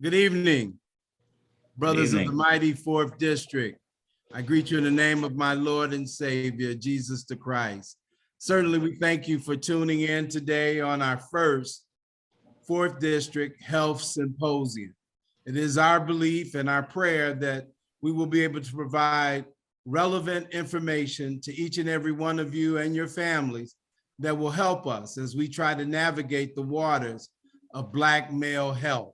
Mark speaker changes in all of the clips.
Speaker 1: Good evening, brothers of the
Speaker 2: evening.
Speaker 1: mighty 4th District. I greet you in the name of my Lord and Savior, Jesus the Christ. Certainly, we thank you for tuning in today on our first 4th District Health Symposium. It is our belief and our prayer that we will be able to provide relevant information to each and every one of you and your families that will help us as we try to navigate the waters of Black male health.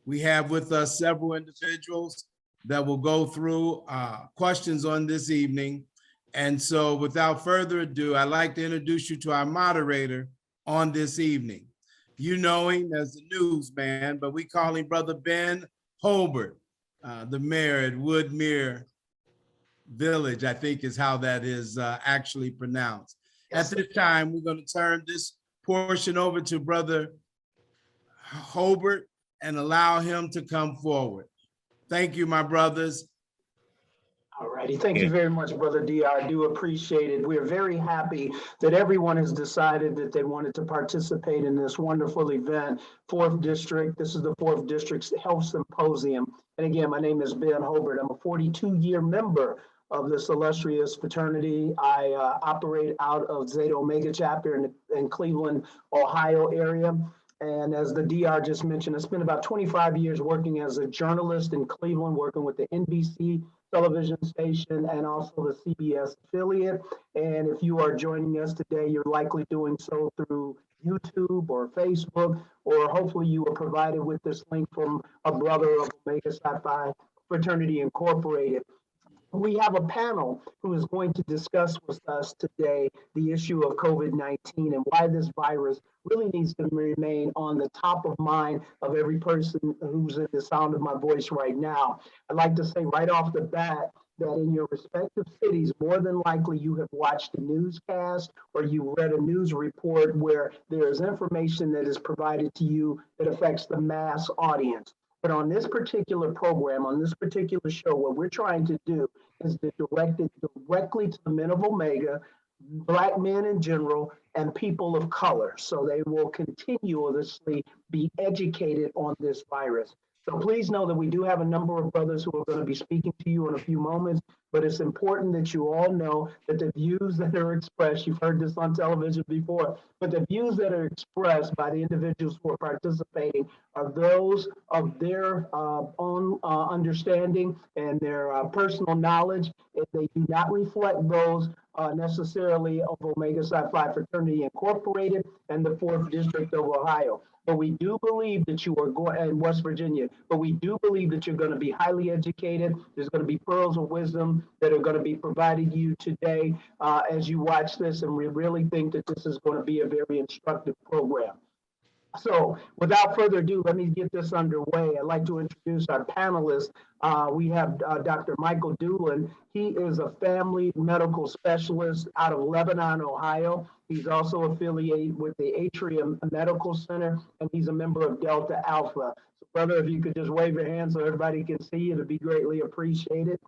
Speaker 1: We have with us several individuals that will go through questions on this evening. And so without further ado, I'd like to introduce you to our moderator on this evening. You know him as the newsman, but we call him Brother Ben Holbert, the mayor at Woodmere Village, I think is how that is actually pronounced. Yes. At this time, we're going to turn this portion over to Brother Holbert and allow him to come forward. Thank you, my brothers.
Speaker 3: All righty. Thank you very much, Brother D. I do appreciate it. We're very happy that everyone has decided that they wanted to participate in this wonderful event. 4th District, this is the 4th District's Health Symposium. And again, my name is Ben Holbert. I'm a 42-year member of this illustrious fraternity. I operate out of Zeta Omega chapter in Cleveland, Ohio area. And as the DR just mentioned, I spent about 25 years working as a journalist in Cleveland, working with the NBC television station and also the CBS affiliate. And if you are joining us today, you're likely doing so through YouTube or Facebook, or hopefully you were provided with this link from a brother of Omega Psi Phi Fraternity Incorporated. We have a panel who is going to discuss with us today the issue of COVID-19 and why this virus really needs to remain on the top of mind of every person who's in the sound of my voice right now. I'd like to say right off the bat that in your respective cities, more than likely you have watched a newscast or you read a news report where there is information that is provided to you that affects the mass audience. But on this particular program, on this particular show, what we're trying to do is to direct it directly to the men of Omega, Black men in general, and people of color, so they will continuously be educated on this virus. So please know that we do have a number of brothers who are going to be speaking to you in a few moments, but it's important that you all know that the views that are expressed, you've heard this on television before, but the views that are expressed by the individuals who are participating are those of their own understanding and their personal knowledge. If they do not reflect those necessarily of Omega Psi Phi Fraternity Incorporated and the 4th District of Ohio. But we do believe that you are going in West Virginia, but we do believe that you're going to be highly educated. There's going to be pearls of wisdom that are going to be provided you today as you watch this. And we really think that this is going to be a very instructive program. So without further ado, let me get this underway. I'd like to introduce our panelists. We have Dr. Michael Doolin. He is a family medical specialist out of Lebanon, Ohio. He's also affiliated with the Atrium Medical Center, and he's a member of Delta Alpha. So brother, if you could just wave your hand so everybody can see you, it'd be greatly appreciated.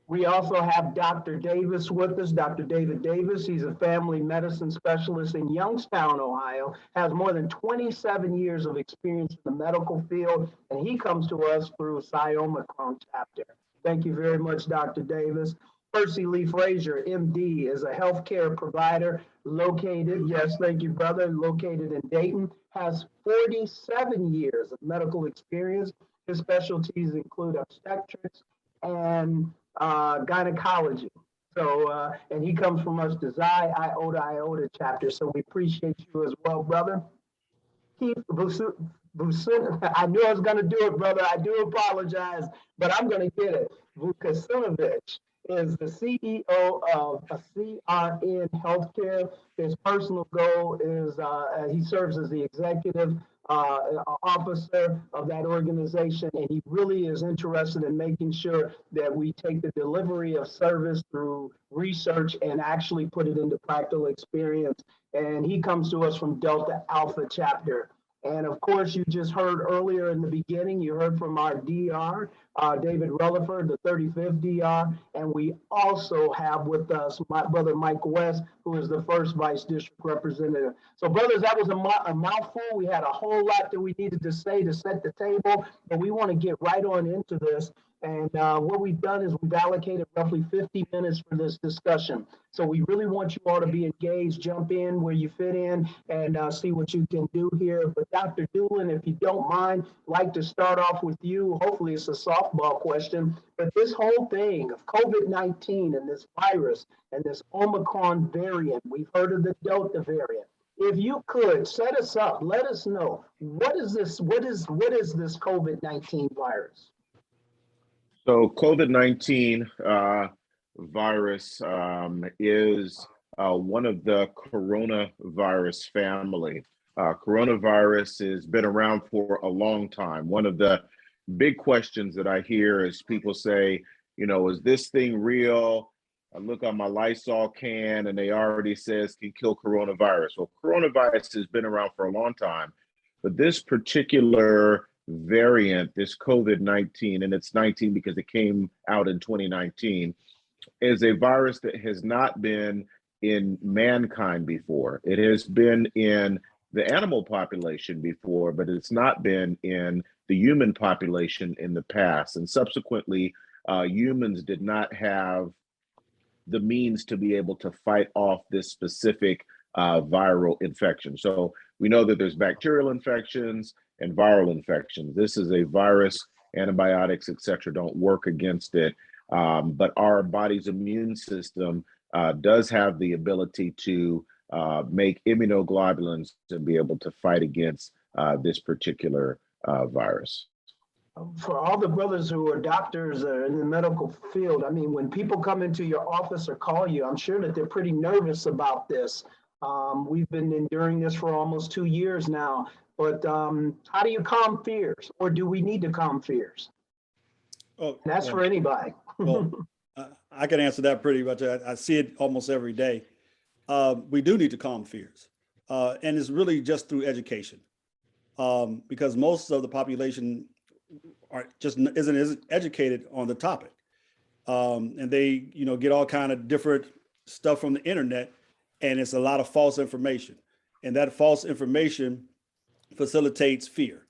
Speaker 3: We also have Dr. Davis with us, Dr. David Davis. He's a family medicine specialist in Youngstown, Ohio, has more than 27 years of experience in the medical field, and he comes to us through Psi Omicron chapter. Thank you very much, Dr. Davis. Percy Lee Frazier, MD, is a healthcare provider located, yes, thank you, brother, located in Dayton, has 47 years of medical experience. His specialties include obstetrics and gynecology. So, and he comes from us, the Xi Iota chapter. So we appreciate you as well, brother. Keith Vusin, I knew I was going to do it, brother. I do apologize, but I'm going to get it. Vukasinovich is the CEO of CRN Healthcare. His personal goal is he serves as the executive officer of that organization, and he really is interested in making sure that we take the delivery of service through research and actually put it into practical experience. And he comes to us from Delta Alpha chapter. And of course, you just heard earlier in the beginning, you heard from our DR, David Rutherford, the 35th DR. And we also have with us my brother Mike West, who is the first vice district representative. So brothers, that was a mouthful. We had a whole lot that we needed to say to set the table, but we want to get right on into this. And what we've done is we've allocated roughly 50 minutes for this discussion. So we really want you all to be engaged, jump in where you fit in, and see what you can do here. But Dr. Doolin, if you don't mind, I'd like to start off with you. Hopefully it's a softball question. But this whole thing of COVID-19 and this virus and this Omicron variant, we've heard of the Delta variant. If you could set us up, let us know, what is this COVID-19 virus?
Speaker 2: So COVID-19 virus is one of the coronavirus family. Coronavirus has been around for a long time. One of the big questions that I hear is people say, you know, is this thing real? I look on my Lysol can and they already says can kill coronavirus. Well, coronavirus has been around for a long time, but this particular variant, this COVID-19, and it's 19 because it came out in 2019, is a virus that has not been in mankind before. It has been in the animal population before, but it's not been in the human population in the past. And subsequently, humans did not have the means to be able to fight off this specific viral infection. So we know that there's bacterial infections and viral infections. This is a virus, antibiotics, et cetera, don't work against it. But our body's immune system does have the ability to make immunoglobulins to be able to fight against this particular virus.
Speaker 3: For all the brothers who are doctors or in the medical field, I mean, when people come into your office or call you, I'm sure that they're pretty nervous about this. We've been enduring this for almost 2 years now, but how do you calm fears, or do we need to calm fears?
Speaker 4: Oh,
Speaker 3: And that's for anybody.
Speaker 4: Well, I can answer that pretty much. I see it almost every day. We do need to calm fears, and it's really just through education, because most of the population isn't educated on the topic, and they get all kind of different stuff from the internet, and it's a lot of false information, and that false information facilitates fear.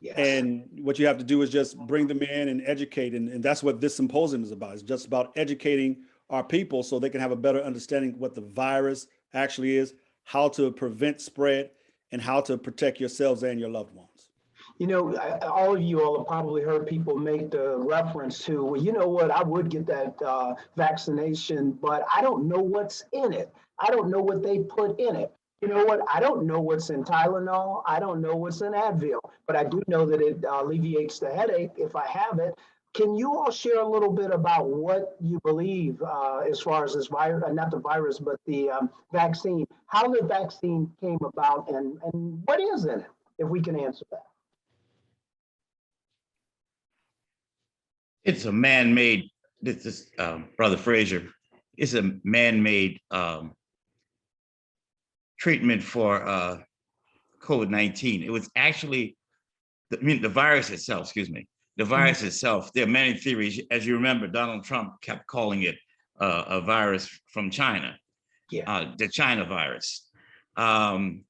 Speaker 3: Yes.
Speaker 4: And what you have to do is just bring them in and educate, and that's what this symposium is about. It's just about educating our people so they can have a better understanding what the virus actually is, how to prevent spread, and how to protect yourselves and your loved ones.
Speaker 3: You know, all of you all have probably heard people make the reference to, well, you know what, I would get that vaccination, but I don't know what's in it. I don't know what they put in it. You know what, I don't know what's in Tylenol. I don't know what's in Advil, but I do know that it alleviates the headache if I have it. Can you all share a little bit about what you believe as far as this virus, not the virus, but the vaccine, how the vaccine came about and what is in it, if we can answer that?
Speaker 5: It's a man-made, this is Brother Frazier, it's a man-made treatment for COVID-19. It was actually, the virus itself, excuse me, the virus itself, there are many theories. As you remember, Donald Trump kept calling it a virus from China, the China virus. And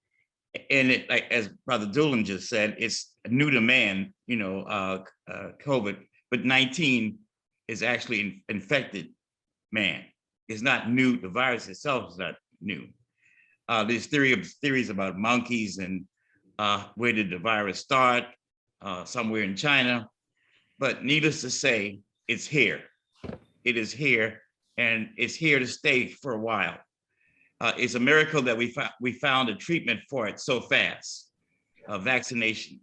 Speaker 5: it, like as Brother Doolin just said, it's new to man, COVID, but 19 is actually infected man. It's not new, the virus itself is not new. There's theories about monkeys and where did the virus start, somewhere in China. But needless to say, it's here. It is here, and it's here to stay for a while. It's a miracle that we found a treatment for it so fast, vaccination.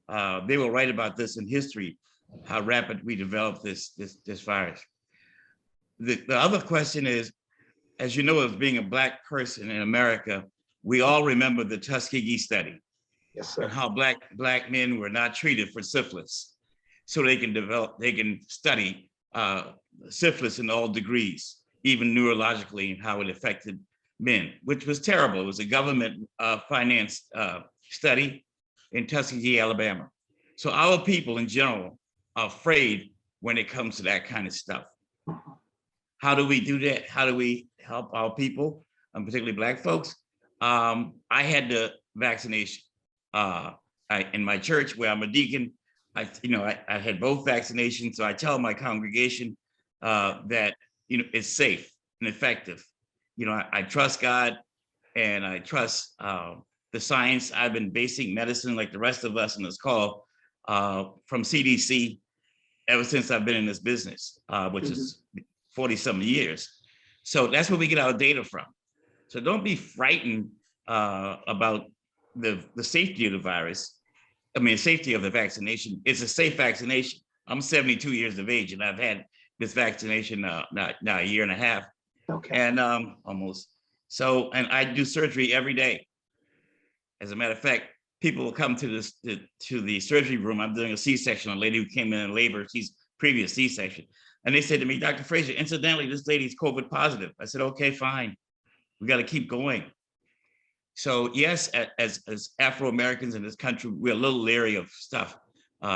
Speaker 5: They will write about this in history, how rapid we developed this virus. The other question is, as you know, as being a Black person in America, we all remember the Tuskegee study.
Speaker 3: Yes, sir.
Speaker 5: And how black men were not treated for syphilis, so they can study syphilis in all degrees, even neurologically, and how it affected men, which was terrible. It was a government financed study, in Tuskegee, Alabama. So our people in general are afraid when it comes to that kind of stuff. How do we do that? How do we help our people, particularly Black folks? I had the vaccination. In my church where I'm a deacon, I had both vaccinations. So I tell my congregation that, it's safe and effective. I trust God and I trust the science. I've been basic medicine like the rest of us in this call from CDC ever since I've been in this business, which is 40 some years. So that's where we get our data from. So don't be frightened about the safety of the virus. I mean, safety of the vaccination. It's a safe vaccination. I'm 72 years of age and I've had this vaccination now a year and a half.
Speaker 3: Okay.
Speaker 5: And almost. So, and I do surgery every day. As a matter of fact, people will come to the surgery room. I'm doing a C-section, a lady who came in labor, she's previous C-section. And they said to me, Dr. Frazier, incidentally, this lady's COVID positive. I said, okay, fine. We got to keep going. So yes, as Afro-Americans in this country, we're a little leery of stuff,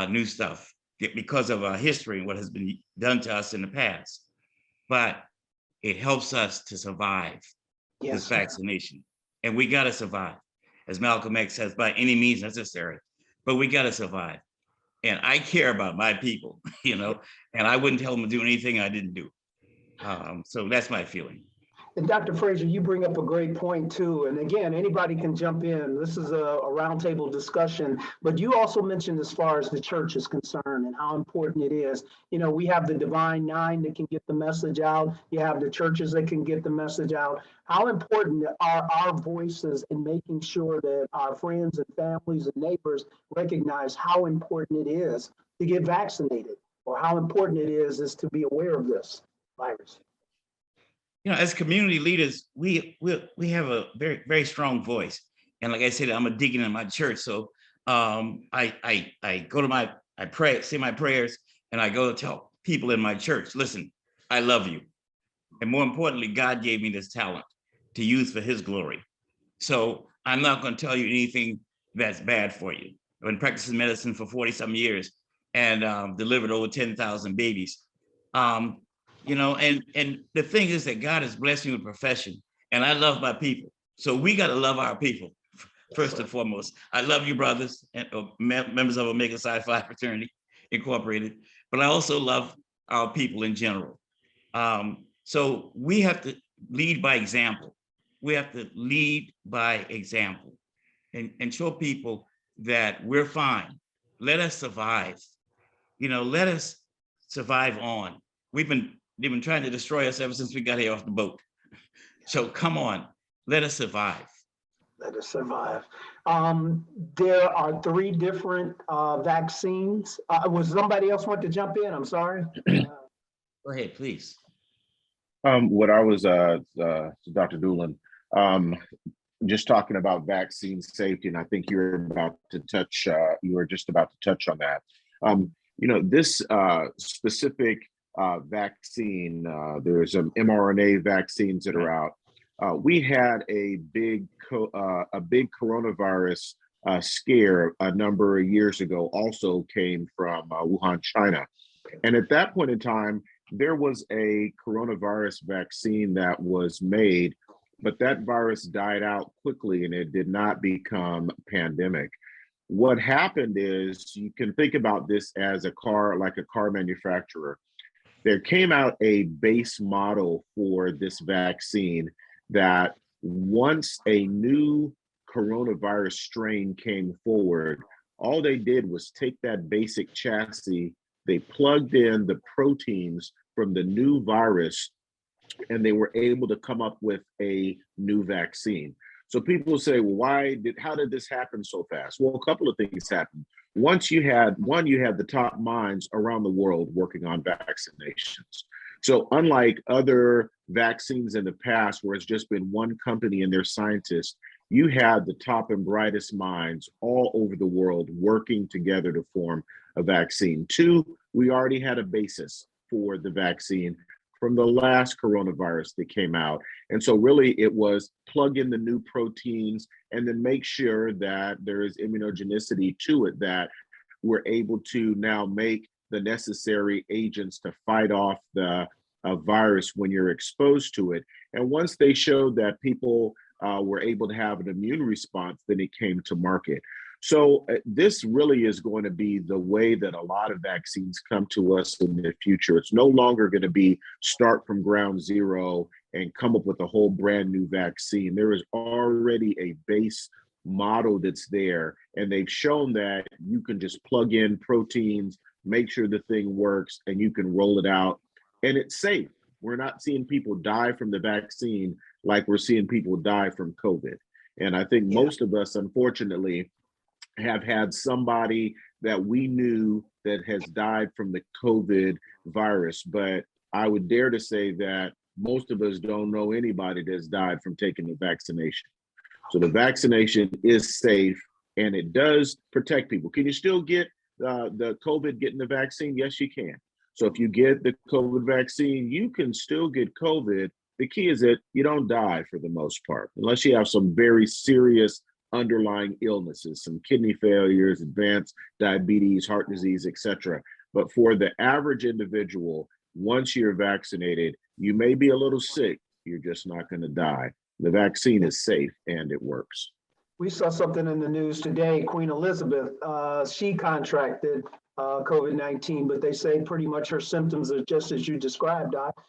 Speaker 5: new stuff, because of our history and what has been done to us in the past. But it helps us to survive this vaccination. And we got to survive, as Malcolm X says, by any means necessary. But we got to survive. And I care about my people, and I wouldn't tell them to do anything I didn't do. So that's my feeling.
Speaker 3: And Dr. Frazier, you bring up a great point too. And again, anybody can jump in. This is a roundtable discussion, but you also mentioned as far as the church is concerned and how important it is. We have the Divine Nine that can get the message out. You have the churches that can get the message out. How important are our voices in making sure that our friends and families and neighbors recognize how important it is to get vaccinated, or how important it is to be aware of this virus?
Speaker 5: As community leaders, we have a very, very strong voice. And like I said, I'm a deacon in my church. So I go to I pray, say my prayers, and I go to tell people in my church, listen, I love you. And more importantly, God gave me this talent to use for his glory. So I'm not going to tell you anything that's bad for you. I've been practicing medicine for 40 some years and delivered over 10,000 babies. And the thing is that God has blessed me with a profession, and I love my people. So we got to love our people first and foremost. I love you, brothers and members of Omega Psi Phi Fraternity Incorporated, but I also love our people in general. So we have to lead by example. We have to lead by example and show people that we're fine. Let us survive. Let us survive on. They've been trying to destroy us ever since we got here off the boat. So come on, let us survive.
Speaker 3: Let us survive. There are 3 different vaccines. Was somebody else want to jump in? I'm sorry.
Speaker 5: Go ahead, please.
Speaker 2: What I was, Dr. Doolin, just talking about vaccine safety, and I think you were just about to touch on that. This specific vaccine, there's some mRNA vaccines that are out. We had a big coronavirus scare a number of years ago, also came from Wuhan, China. And at that point in time, there was a coronavirus vaccine that was made, but that virus died out quickly and it did not become pandemic. What happened is, you can think about this as a car manufacturer. There came out a base model for this vaccine that once a new coronavirus strain came forward, all they did was take that basic chassis, they plugged in the proteins from the new virus, and they were able to come up with a new vaccine. So people say, well, how did this happen so fast? Well, a couple of things happened. You had the top minds around the world working on vaccinations. So unlike other vaccines in the past, where it's just been one company and their scientists, you had the top and brightest minds all over the world working together to form a vaccine. 2, we already had a basis for the vaccine from the last coronavirus that came out. And so really it was plug in the new proteins and then make sure that there is immunogenicity to it, that we're able to now make the necessary agents to fight off the virus when you're exposed to it. And once they showed that people were able to have an immune response, then it came to market. So this really is going to be the way that a lot of vaccines come to us in the future. It's no longer going to be start from ground zero and come up with a whole brand new vaccine. There is already a base model that's there, and they've shown that you can just plug in proteins, make sure the thing works, and you can roll it out, and it's safe. We're not seeing people die from the vaccine like we're seeing people die from COVID. And I think most of us, unfortunately, have had somebody that we knew that has died from the COVID virus. But I would dare to say that most of us don't know anybody that's died from taking the vaccination. So the vaccination is safe and it does protect people. Can you still get the COVID getting the vaccine? Yes, you can. So if you get the COVID vaccine, you can still get COVID. The key is that you don't die for the most part, unless you have some very serious underlying illnesses, some kidney failures, advanced diabetes, heart disease, etc. But for the average individual, once you're vaccinated, you may be a little sick, you're just not going to die. The vaccine is safe and it works.
Speaker 3: We saw something in the news today, Queen Elizabeth, she contracted COVID-19, but they say pretty much her symptoms are just as you described, Doc,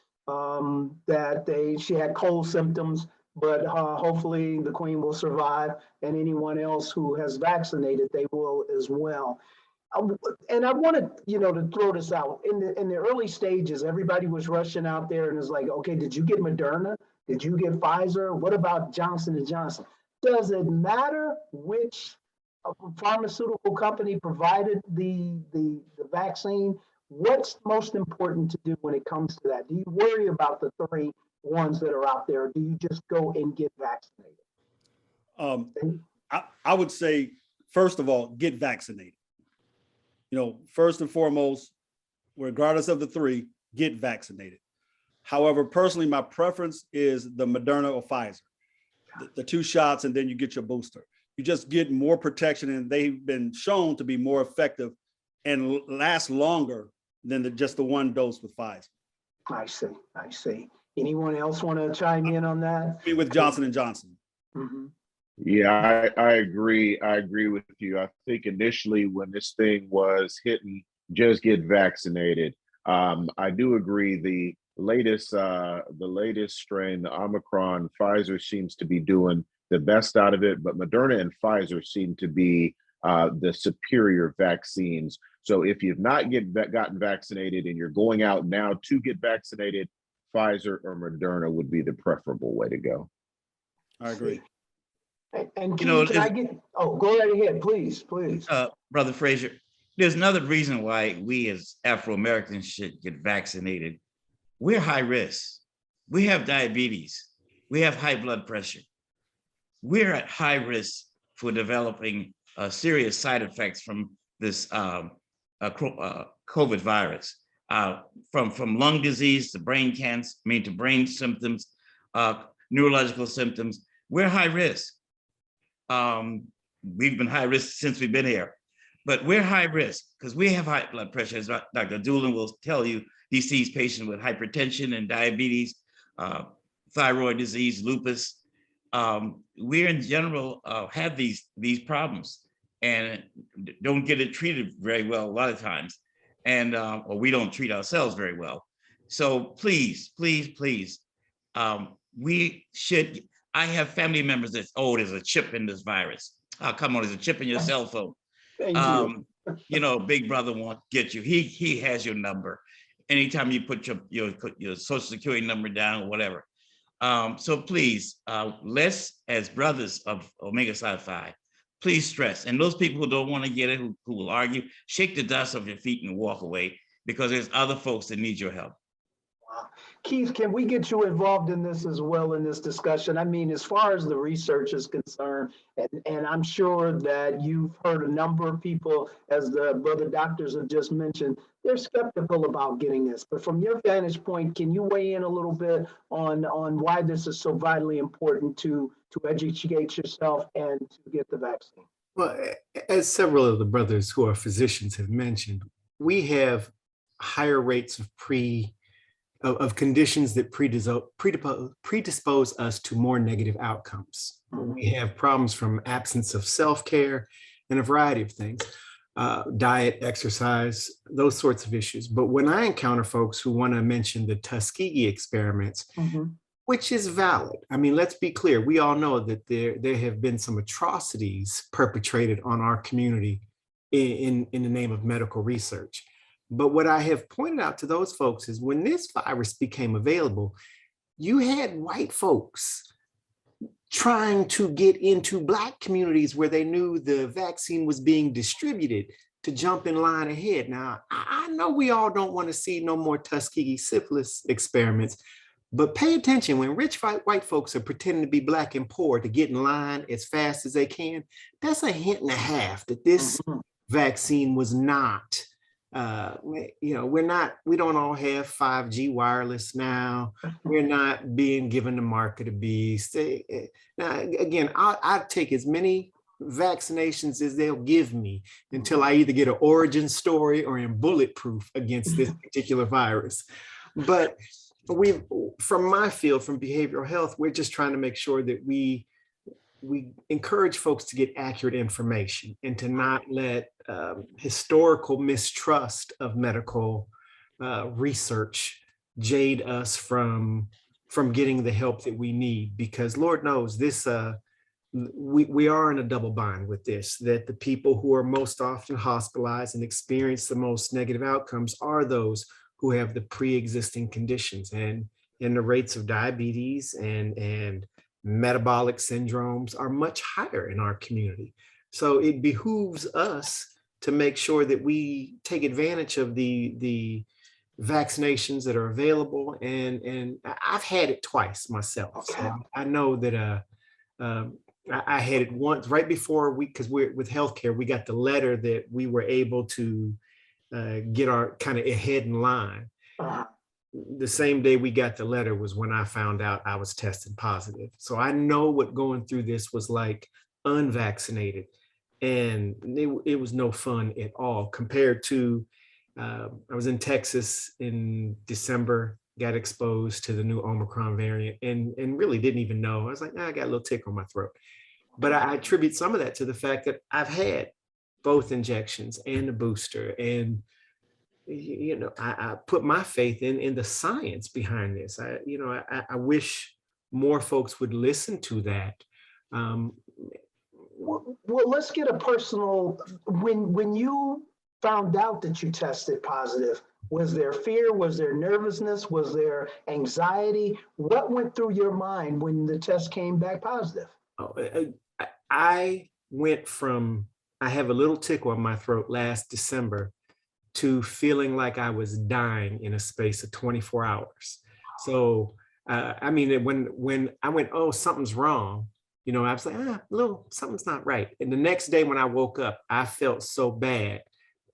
Speaker 3: that she had cold symptoms, but hopefully the Queen will survive, and anyone else who has vaccinated, they will as well. And I wanted, to throw this out. In the early stages, everybody was rushing out there and it's like, okay, did you get Moderna? Did you get Pfizer? What about Johnson & Johnson? Does it matter which pharmaceutical company provided the vaccine? What's most important to do when it comes to that? Do you worry about the three ones that are out there? Or do you just go and get vaccinated?
Speaker 4: I would say, first of all, get vaccinated. First and foremost, regardless of the three, get vaccinated. However, personally, my preference is the Moderna or Pfizer, the 2 shots, and then you get your booster. You just get more protection, and they've been shown to be more effective and last longer than just the 1 dose with Pfizer.
Speaker 3: I see. Anyone else want to chime in on that?
Speaker 4: With Johnson & Johnson.
Speaker 3: Mm-hmm.
Speaker 2: Yeah, I agree. I agree with you. I think initially when this thing was hitting, just get vaccinated. I do agree. The latest strain, the Omicron, Pfizer seems to be doing the best out of it, but Moderna and Pfizer seem to be the superior vaccines. So if you've not gotten vaccinated and you're going out now to get vaccinated, Pfizer or Moderna would be the preferable way to go.
Speaker 4: I agree.
Speaker 3: And can I get, go right ahead, please.
Speaker 5: Brother Frazier, there's another reason why we as Afro-Americans should get vaccinated. We're high risk. We have diabetes. We have high blood pressure. We're at high risk for developing serious side effects from this COVID virus, from lung disease to brain cancer, to brain symptoms, neurological symptoms. We're high risk. We've been high risk since we've been here, but we're high risk because we have high blood pressure. As Dr. Doolin will tell you, he sees patients with hypertension and diabetes, thyroid disease, lupus. We in general have these problems and don't get it treated very well a lot of times, and or we don't treat ourselves very well. So please, we should. I have family members that's, there's a chip in this virus. Oh, come on, there's a chip in your cell phone.
Speaker 3: Thank you.
Speaker 5: Big brother won't get you. He has your number. Anytime you put your social security number down or whatever. So please, let's, as brothers of Omega Psi Phi, please stress. And those people who don't want to get it, who will argue, shake the dust off your feet and walk away, because there's other folks that need your help.
Speaker 3: Keith, can we get you involved in this as well in this discussion? I mean, as far as the research is concerned, and I'm sure that you've heard a number of people, as the brother doctors have just mentioned, they're skeptical about getting this. But from your vantage point, can you weigh in a little bit on why this is so vitally important to educate yourself and to get the vaccine?
Speaker 6: Well, as several of the brothers who are physicians have mentioned, we have higher rates of conditions that predispose us to more negative outcomes. We have problems from absence of self-care and a variety of things, diet, exercise, those sorts of issues. But when I encounter folks who want to mention the Tuskegee experiments, which is valid. I mean, let's be clear. We all know that there have been some atrocities perpetrated on our community in the name of medical research. But what I have pointed out to those folks is when this virus became available, you had white folks trying to get into Black communities where they knew the vaccine was being distributed to jump in line ahead. Now, I know we all don't want to see no more Tuskegee syphilis experiments, but pay attention when rich white folks are pretending to be Black and poor to get in line as fast as they can. That's a hint and a half that this vaccine was not. We don't all have 5G wireless now. We're not being given the mark of the beast. Now, again, I'll take as many vaccinations as they'll give me until I either get an origin story or am bulletproof against this particular virus. But from my field, from behavioral health, we're just trying to make sure that we encourage folks to get accurate information and to not let historical mistrust of medical research jade us from getting the help that we need, because Lord knows this, we are in a double bind with this, that the people who are most often hospitalized and experience the most negative outcomes are those who have the pre-existing conditions, and the rates of diabetes and metabolic syndromes are much higher in our community. So it behooves us to make sure that we take advantage of the vaccinations that are available. And I've had it twice myself. So I know that I had it once right before because we're with healthcare, we got the letter that we were able to get our kind of ahead in line. The same day we got the letter was when I found out I was tested positive. So I know what going through this was like unvaccinated, and it was no fun at all compared to, I was in Texas in December, got exposed to the new Omicron variant and really didn't even know. I was like, I got a little tickle in my throat. But I attribute some of that to the fact that I've had both injections and the booster, and I put my faith in the science behind this. I wish more folks would listen to that.
Speaker 3: Well, let's get a personal, when you found out that you tested positive, was there fear? Was there nervousness? Was there anxiety? What went through your mind when the test came back positive?
Speaker 6: I went from, I have a little tickle in my throat last December to feeling like I was dying in a space of 24 hours. So, when I went, oh, something's wrong, I was like, something's not right. And the next day when I woke up, I felt so bad.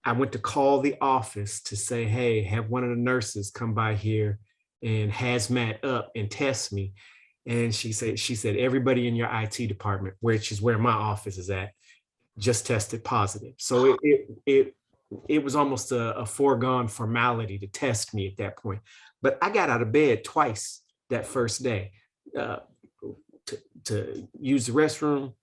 Speaker 6: I went to call the office to say, hey, have one of the nurses come by here and hazmat up and test me. And she said, everybody in your IT department, which is where my office is at, just tested positive. So it was almost a foregone formality to test me at that point. But I got out of bed twice that first day to use the restroom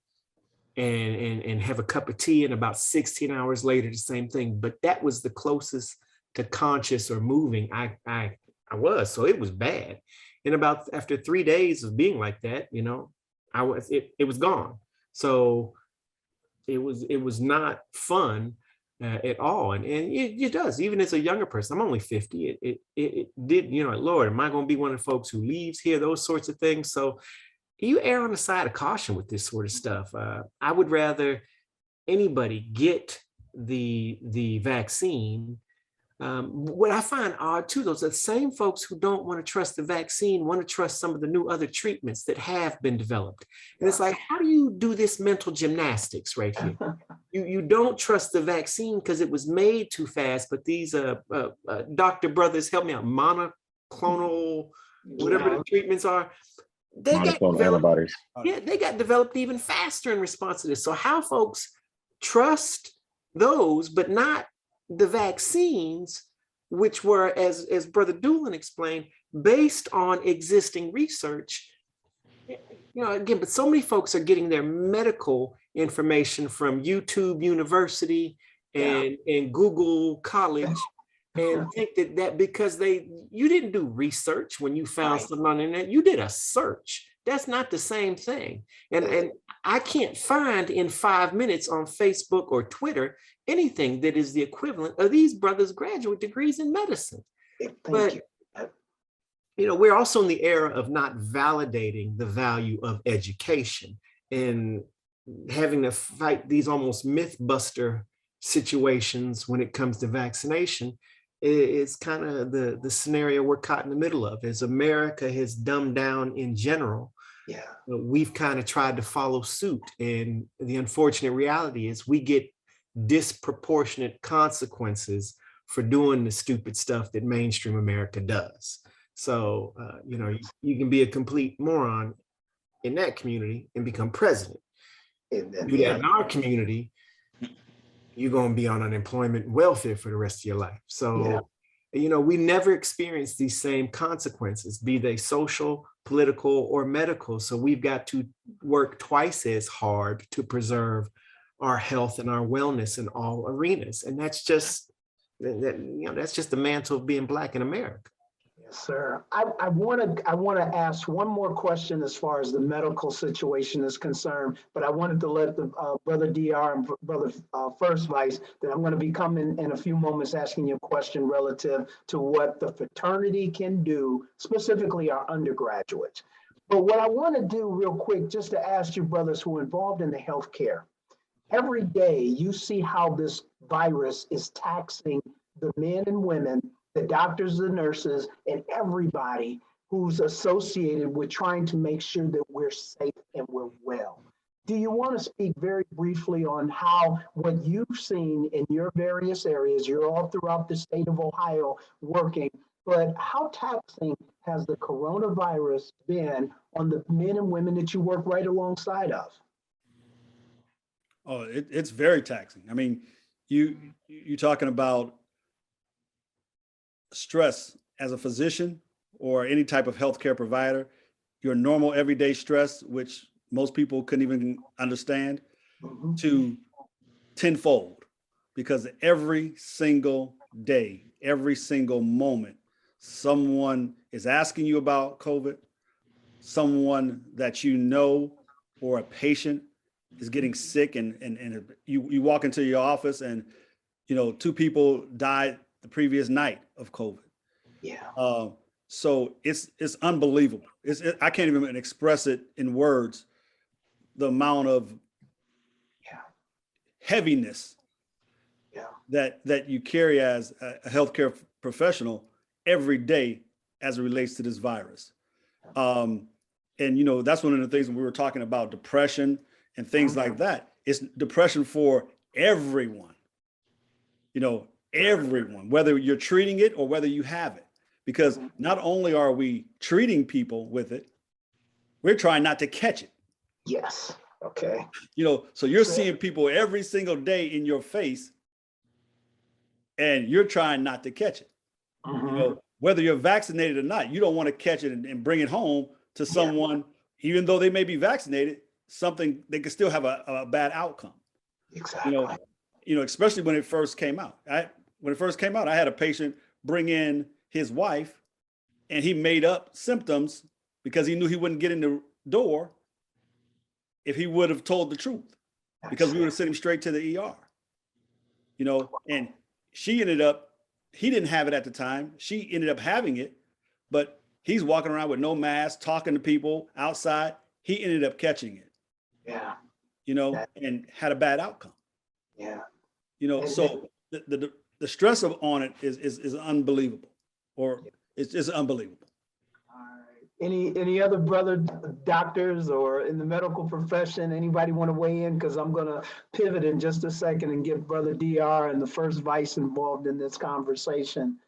Speaker 6: and have a cup of tea, and about 16 hours later, the same thing. But that was the closest to conscious or moving I was. So it was bad. And about after 3 days of being like that, it was gone. So it was not fun at all. And it does, even as a younger person, I'm only 50, it did, Lord, am I going to be one of the folks who leaves here, those sorts of things. So you err on the side of caution with this sort of stuff. I would rather anybody get the vaccine What I find odd too, those are the same folks who don't want to trust the vaccine, want to trust some of the new other treatments that have been developed. And it's like, how do you do this mental gymnastics right here? You don't trust the vaccine because it was made too fast, but these doctor brothers, help me out, monoclonal, whatever the treatments are, they got
Speaker 2: Monoclonal
Speaker 6: developed,
Speaker 2: antibodies.
Speaker 6: yeah, they got developed even faster in response to this. So how folks trust those, but not the vaccines, which were, as Brother Doolin explained, based on existing research. Again, but so many folks are getting their medical information from YouTube University and Google College, and think that because you didn't do research when you found something on the internet, you did a search. That's not the same thing. And I can't find in 5 minutes on Facebook or Twitter anything that is the equivalent of these brothers' graduate degrees in medicine. But we're also in the era of not validating the value of education and having to fight these almost myth buster situations when it comes to vaccination. Is kind of the scenario we're caught in the middle of. As America has dumbed down in general, we've kind of tried to follow suit. And the unfortunate reality is we get disproportionate consequences for doing the stupid stuff that mainstream America does. So, you can be a complete moron in that community and become president. And do that in our community, you're going to be on unemployment and welfare for the rest of your life. So, we never experience these same consequences, be they social, political, or medical. So we've got to work twice as hard to preserve our health and our wellness in all arenas. And that's just, that's just the mantle of being Black in America.
Speaker 3: Yes, sir. I want to ask one more question as far as the medical situation is concerned, but I wanted to let the Brother DR and Brother First Vice that I'm going to be coming in a few moments asking you a question relative to what the fraternity can do, specifically our undergraduates. But what I want to do real quick, just to ask you brothers who are involved in the healthcare, every day you see how this virus is taxing the men and women, the doctors, the nurses, and everybody who's associated with trying to make sure that we're safe and we're well. Do you want to speak very briefly on how what you've seen in your various areas, you're all throughout the state of Ohio working, but how taxing has the coronavirus been on the men and women that you work right alongside of?
Speaker 4: Oh, it's very taxing. I mean, you're talking about stress as a physician or any type of healthcare provider, your normal everyday stress, which most people couldn't even understand, to tenfold, because every single day, every single moment, someone is asking you about COVID, someone that or a patient is getting sick, and you walk into your office and 2 people died the previous night of COVID. So it's unbelievable. I can't even express it in words, the amount of heaviness that you carry as a healthcare professional every day as it relates to this virus. And that's one of the things when we were talking about depression and things like that. It's depression for everyone. Everyone, whether you're treating it or whether you have it, because not only are we treating people with it, we're trying not to catch it.
Speaker 3: Yes. Okay.
Speaker 4: So you're seeing people every single day in your face and you're trying not to catch it. Whether you're vaccinated or not, you don't want to catch it and bring it home to someone, even though they may be vaccinated, they could still have a bad outcome.
Speaker 3: Exactly.
Speaker 4: Especially when it first came out. When it first came out, I had a patient bring in his wife and he made up symptoms because he knew he wouldn't get in the door if he would have told the truth, because we would have sent him straight to the ER, and he didn't have it at the time. She ended up having it, but he's walking around with no mask, talking to people outside. He ended up catching it. And had a bad outcome. So the stress on it is unbelievable, or it's just unbelievable.
Speaker 3: All right. Any other brother doctors or in the medical profession, anybody want to weigh in? Because I'm going to pivot in just a second and get Brother DR and the first vice involved in this conversation.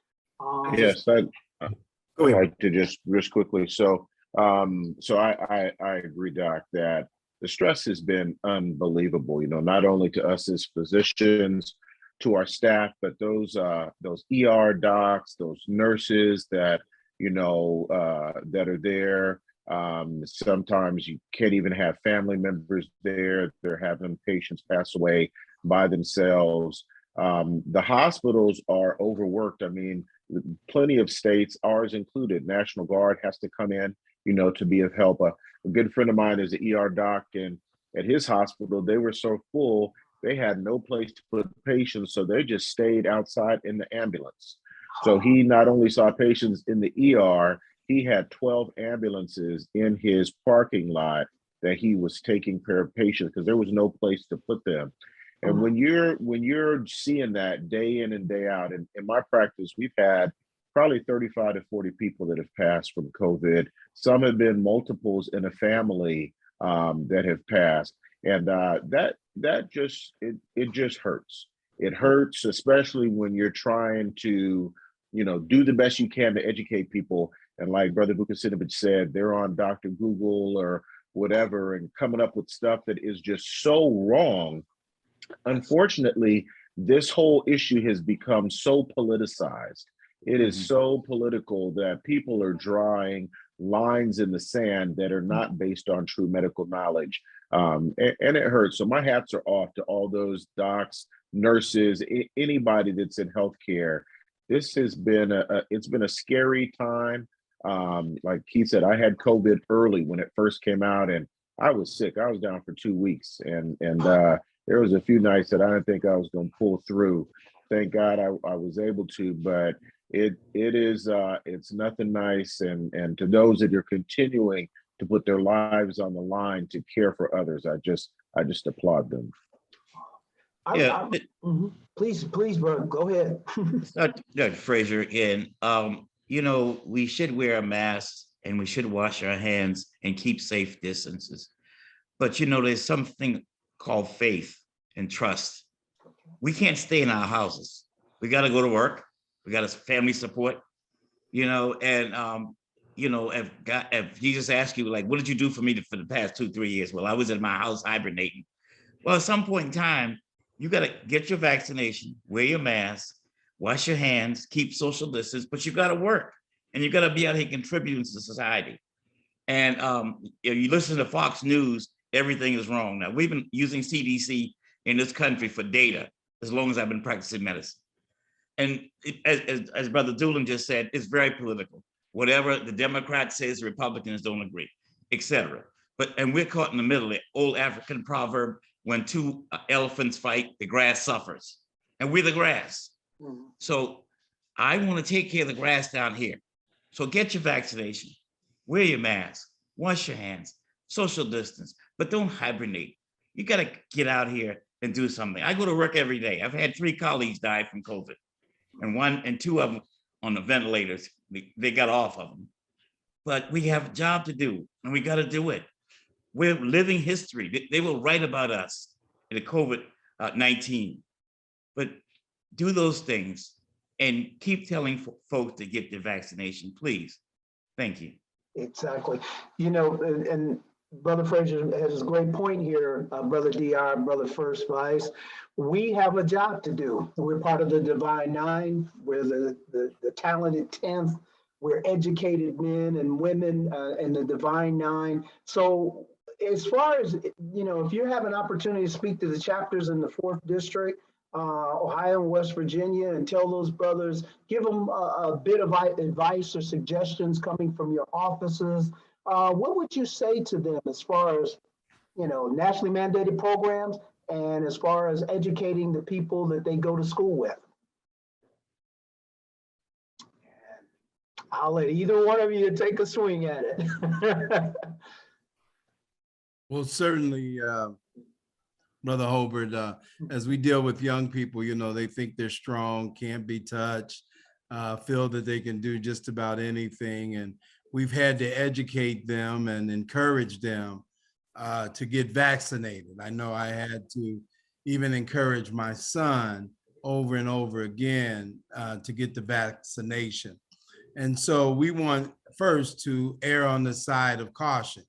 Speaker 2: Yes, I'd
Speaker 6: Go ahead.
Speaker 2: like to just quickly. So, I agree, Doc, that the stress has been unbelievable. You know, not only to us as physicians, to our staff, but those ER docs, those nurses that that are there. Sometimes you can't even have family members there. They're having patients pass away by themselves. The hospitals are overworked. I mean, plenty of states, ours included, National Guard has to come in, to be of help. A good friend of mine is an ER doc, and at his hospital, they were so full, they had no place to put patients, so they just stayed outside in the ambulance. So he not only saw patients in the ER, he had 12 ambulances in his parking lot that he was taking care of patients because there was no place to put them. And when you're seeing that day in and day out, and in my practice, we've had probably 35 to 40 people that have passed from COVID. Some have been multiples in a family that have passed, and that just hurts. It hurts, especially when you're trying to do the best you can to educate people. And like Brother Vukacinovich said, they're on Dr. Google or whatever and coming up with stuff that is just so wrong. Unfortunately, this whole issue has become so politicized. It is so political that people are drawing lines in the sand that are not based on true medical knowledge. And it hurts. So my hats are off to all those docs, nurses, anybody that's in healthcare. This has been it's been a scary time. Like he said, I had COVID early when it first came out, and I was sick. I was down for 2 weeks, and there was a few nights that I didn't think I was going to pull through. Thank God I was able to, but it's nothing nice. And to those that are continuing to put their lives on the line to care for others, I just applaud them.
Speaker 3: Please, bro, go ahead.
Speaker 5: Dr. Frazier again. We should wear a mask and we should wash our hands and keep safe distances. But there's something called faith and trust. We can't stay in our houses. We got to go to work. We got a family support, and if Jesus asked you, like, what did you do for me for the past 2-3 years? Well, I was in my house hibernating. Well, at some point in time, you got to get your vaccination, wear your mask, wash your hands, keep social distance, but you got to work and you got to be out here contributing to society. And if you listen to Fox News, everything is wrong. Now, we've been using CDC in this country for data as long as I've been practicing medicine. And as Brother Doolin just said, it's very political. Whatever the Democrat says, the Republicans don't agree, etc. And we're caught in the middle. The old African proverb, when two elephants fight, the grass suffers. And we're the grass. So I want to take care of the grass down here. So get your vaccination, wear your mask, wash your hands, social distance, but don't hibernate. You got to get out here and do something. I go to work every day. I've had 3 colleagues die from COVID, and 2 of them on the ventilators. They got off of them. But we have a job to do, and we got to do it. We're living history. They will write about us in the COVID-19. But do those things and keep telling folks to get their vaccination, please. Thank you.
Speaker 3: Exactly. And Brother Frazier has a great point here, Brother DR, Brother First Vice. We have a job to do. We're part of the Divine Nine. We're the talented 10th. We're educated men and women in the Divine Nine. So as far as, if you have an opportunity to speak to the chapters in the 4th District, Ohio and West Virginia, and tell those brothers, give them a bit of advice or suggestions coming from your offices. What would you say to them as far as, nationally mandated programs and as far as educating the people that they go to school with? I'll let either one of you take a swing at it.
Speaker 1: Well, certainly, Brother Holbert, as we deal with young people, you know, they think they're strong, can't be touched, feel that they can do just about anything. And we've had to educate them and encourage them to get vaccinated. I know I had to even encourage my son over and over again to get the vaccination. And so we want first to err on the side of caution,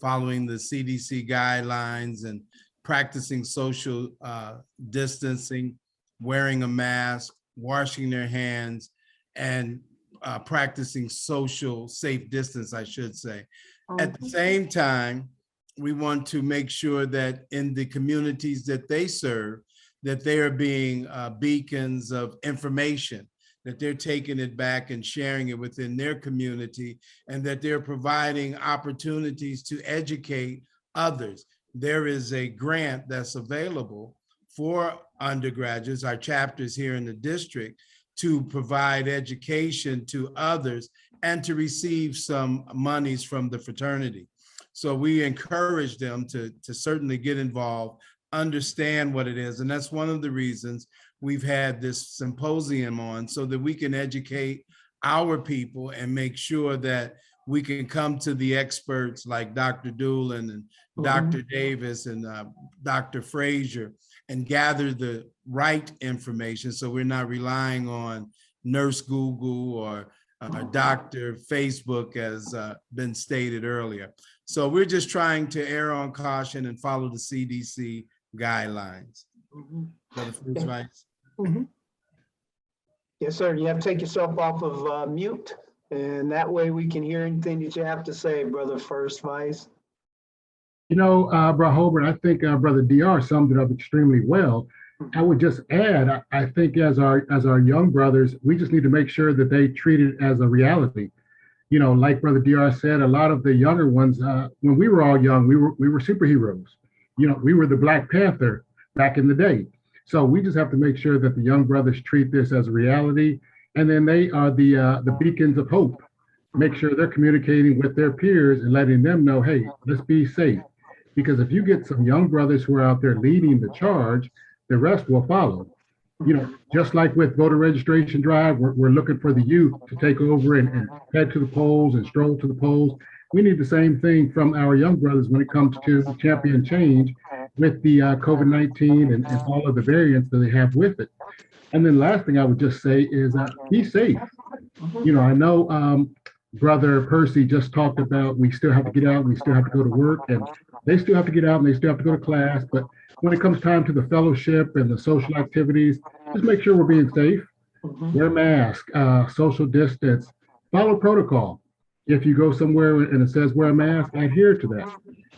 Speaker 1: following the CDC guidelines and practicing social distancing, wearing a mask, washing their hands, and practicing social safe distance, I should say. At the same time, we want to make sure that in the communities that they serve, that they are being beacons of information, that they're taking it back and sharing it within their community, and that they're providing opportunities to educate others. There is a grant that's available for undergraduates, our chapters here in the district, to provide education to others and to receive some monies from the fraternity. So we encourage them to certainly get involved, understand what it is. And that's one of the reasons we've had this symposium on, so that we can educate our people and make sure that we can come to the experts like Dr. Doolin and Dr. Davis and Dr. Frazier and gather the right information, so we're not relying on Nurse Google or Dr. Facebook, as been stated earlier. So we're just trying to err on caution and follow the CDC guidelines. Brother First Vice.
Speaker 3: Yes, sir. You have to take yourself off of mute, and that way we can hear anything that you have to say, Brother First Vice.
Speaker 7: You know, Brother Holbert, I think Brother DR summed it up extremely well. I would just add, I think as our young brothers, we just need to make sure that they treat it as a reality. You know, like Brother DR said, a lot of the younger ones, when we were all young, we were superheroes. You know, we were the Black Panther back in the day. So we just have to make sure that the young brothers treat this as a reality, and then they are the beacons of hope. Make sure they're communicating with their peers and letting them know, hey, let's be safe. Because if you get some young brothers who are out there leading the charge, the rest will follow. You know, just like with voter registration drive, we're looking for the youth to take over and head to the polls and stroll to the polls. We need the same thing from our young brothers when it comes to champion change with the COVID-19 and all of the variants that they have with it. And then last thing I would just say is be safe. You know, I know Brother Percy just talked about we still have to get out, we still have to go to work, and they still have to get out and they still have to go to class. But when it comes time to the fellowship and the social activities, just make sure we're being safe. Wear a mask, social distance, follow protocol. If you go somewhere and it says wear a mask, adhere to that.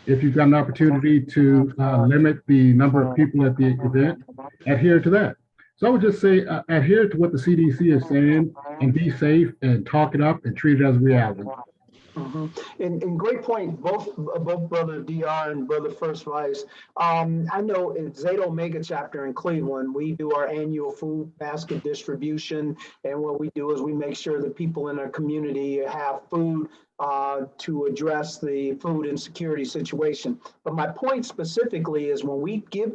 Speaker 7: If you've got an opportunity to limit the number of people at the event, adhere to that. So I would just say adhere to what the CDC is saying and be safe and talk it up and treat it as a reality.
Speaker 3: And great point, both Brother DR and Brother First Vice. I know in Zeta Omega chapter in Cleveland, we do our annual food basket distribution. And what we do is we make sure that people in our community have food to address the food insecurity situation. But my point specifically is when we do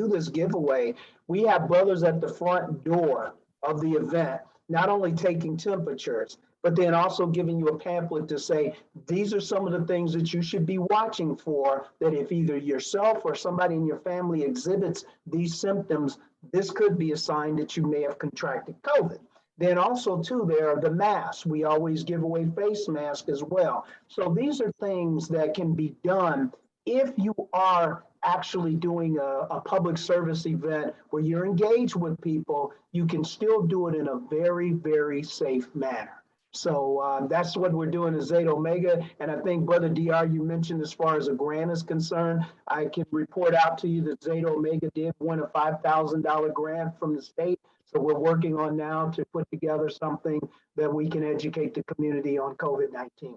Speaker 3: this giveaway, we have brothers at the front door of the event, not only taking temperatures, but then also giving you a pamphlet to say, these are some of the things that you should be watching for, that if either yourself or somebody in your family exhibits these symptoms, this could be a sign that you may have contracted COVID. Then also too, there are the masks. We always give away face masks as well. So these are things that can be done if you are actually doing a public service event where you're engaged with people. You can still do it in a very, very safe manner. So that's what we're doing at Zeta Omega. And I think, Brother DR, you mentioned as far as a grant is concerned, I can report out to you that Zeta Omega did win a $5,000 grant from the state. So we're working on now to put together something that we can educate the community on COVID-19.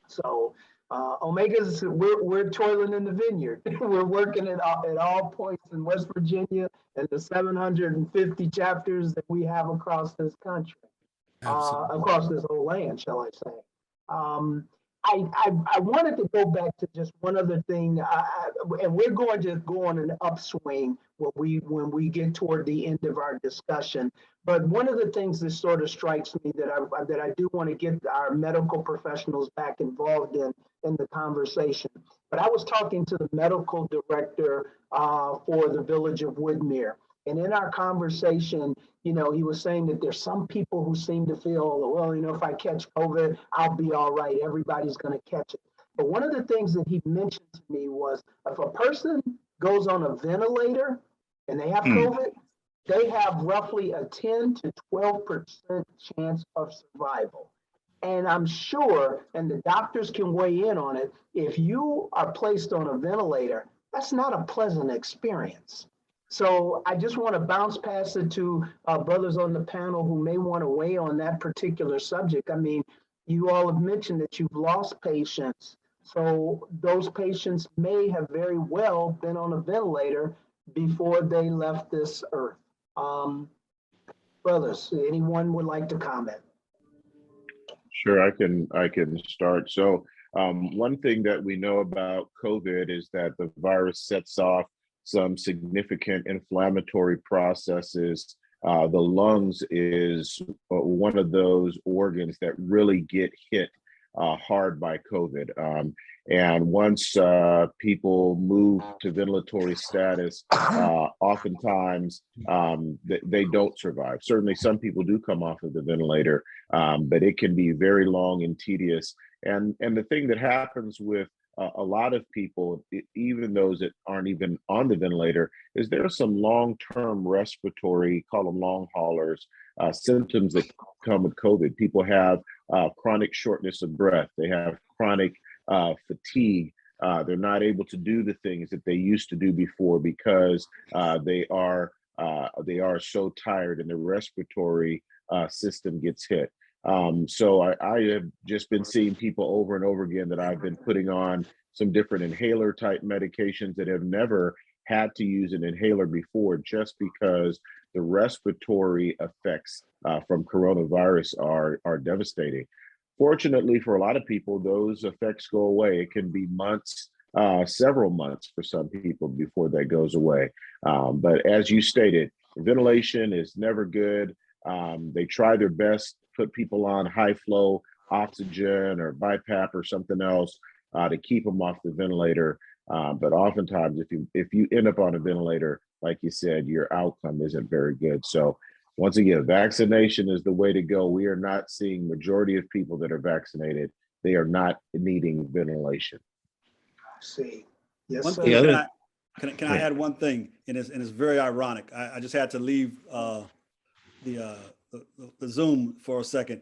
Speaker 3: So Omega's, we're toiling in the vineyard. We're working at all points in West Virginia and the 750 chapters that we have across this country. Across this whole land, shall I say. I wanted to go back to just one other thing, and we're going to go on an upswing when we get toward the end of our discussion. But one of the things that sort of strikes me that I do want to get our medical professionals back involved in the conversation. But I was talking to the medical director for the village of Woodmere. And in our conversation, he was saying that there's some people who seem to feel, well, if I catch COVID, I'll be all right. Everybody's going to catch it. But one of the things that he mentioned to me was if a person goes on a ventilator and they have COVID, they have roughly a 10 to 12% chance of survival. And I'm sure, and the doctors can weigh in on it, if you are placed on a ventilator, that's not a pleasant experience. So I just want to bounce past it to brothers on the panel who may want to weigh on that particular subject. I mean, you all have mentioned that you've lost patients. So those patients may have very well been on a ventilator before they left this earth. Brothers, anyone would like to comment?
Speaker 2: Sure, I can start. So one thing that we know about COVID is that the virus sets off some significant inflammatory processes. The lungs is one of those organs that really get hit hard by COVID. And once people move to ventilatory status, oftentimes they don't survive. Certainly some people do come off of the ventilator, but it can be very long and tedious. And the thing that happens with a lot of people, even those that aren't even on the ventilator, is there are some long-term respiratory, call them long haulers, symptoms that come with COVID. People have chronic shortness of breath. They have chronic fatigue. They're not able to do the things that they used to do before because they are so tired and the respiratory system gets hit. So I have just been seeing people over and over again that I've been putting on some different inhaler type medications that have never had to use an inhaler before, just because the respiratory effects from coronavirus are devastating. Fortunately, for a lot of people, those effects go away. It can be months, several months for some people before that goes away. But as you stated, ventilation is never good. They try their best to put people on high flow oxygen or BiPAP or something else to keep them off the ventilator. But oftentimes, if you end up on a ventilator, like you said, your outcome isn't very good. So once again, vaccination is the way to go. We are not seeing majority of people that are vaccinated. They are not needing ventilation.
Speaker 3: See, yes,
Speaker 4: One
Speaker 3: sir.
Speaker 4: thing, can I add one thing? And it's very ironic. I just had to leave the Zoom for a second.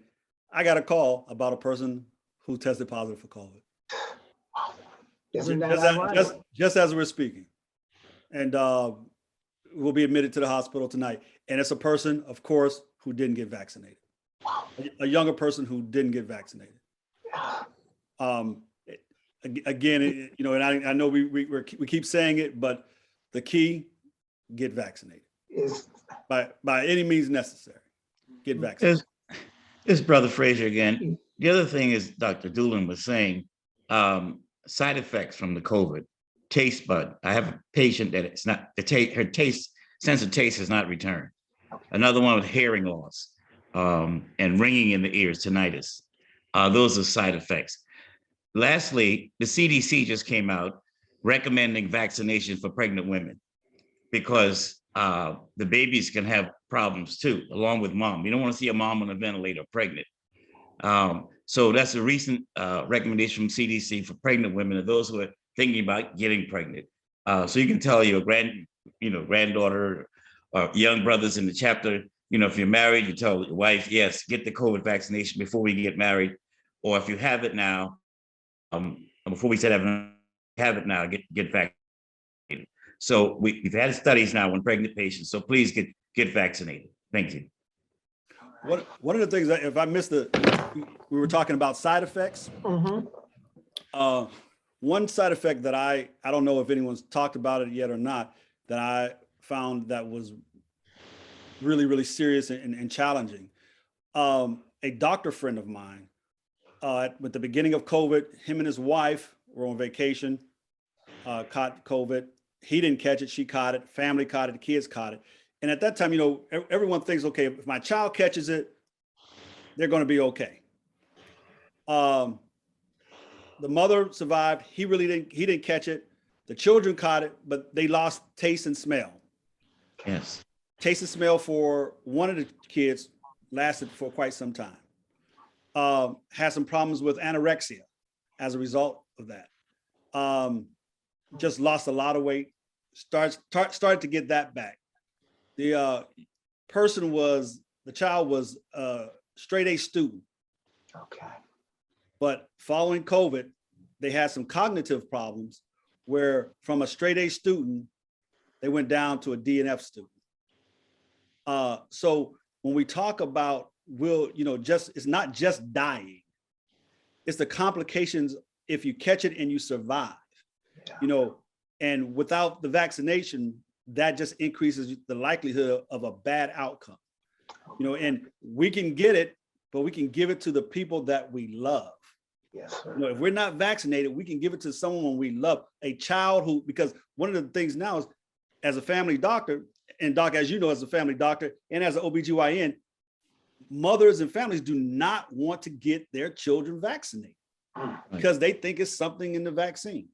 Speaker 4: I got a call about a person who tested positive for COVID.
Speaker 3: Isn't that ironic?
Speaker 4: Just as we're speaking, and will be admitted to the hospital tonight. And it's a person, of course, who didn't get vaccinated. A younger person who didn't get vaccinated. Again, and I know we keep saying it, but the key: get vaccinated by any means necessary. Get vaccinated.
Speaker 5: This is Brother Frazier again. The other thing is Dr. Doolin was saying, side effects from the COVID. Taste bud. I have a patient that it's not her sense of taste has not returned. Another one with hearing loss and ringing in the ears, tinnitus. Those are side effects. Lastly, the CDC just came out recommending vaccination for pregnant women because the babies can have problems too, along with mom. You don't want to see a mom on a ventilator pregnant. So that's a recent recommendation from CDC for pregnant women and those who are thinking about getting pregnant. So you can tell your granddaughter or young brothers in the chapter, if you're married, you tell your wife, yes, get the COVID vaccination before we get married. Or if you have it now, before we said have it now, get vaccinated. So we've had studies now on pregnant patients. So please get vaccinated. Thank you.
Speaker 4: One of the things that if I missed we were talking about side effects.
Speaker 3: Mm-hmm.
Speaker 4: One side effect that I don't know if anyone's talked about it yet or not, that I found that was really, really serious and challenging. A doctor friend of mine with the beginning of COVID, him and his wife were on vacation, caught COVID. He didn't catch it, she caught it, family caught it, the kids caught it. And at that time, you know, everyone thinks, okay, if my child catches it, they're going to be okay. The mother survived. He didn't catch it. The children caught it, but they lost taste and smell.
Speaker 5: Yes.
Speaker 4: Taste and smell for one of the kids lasted for quite some time. Had some problems with anorexia as a result of that. Just lost a lot of weight. Started to get that back. The child was a straight A student.
Speaker 3: Okay.
Speaker 4: But following COVID, they had some cognitive problems where from a straight A student, they went down to a D and F student. So when we talk about it's not just dying, it's the complications if you catch it and you survive, and without the vaccination, that just increases the likelihood of a bad outcome, and we can get it, but we can give it to the people that we love.
Speaker 3: Yes, sir.
Speaker 4: If we're not vaccinated, we can give it to someone we love, a child because one of the things now is, as a family doctor, and Doc, as you know, as a family doctor and as an OBGYN, mothers and families do not want to get their children vaccinated because they think it's something in the vaccine.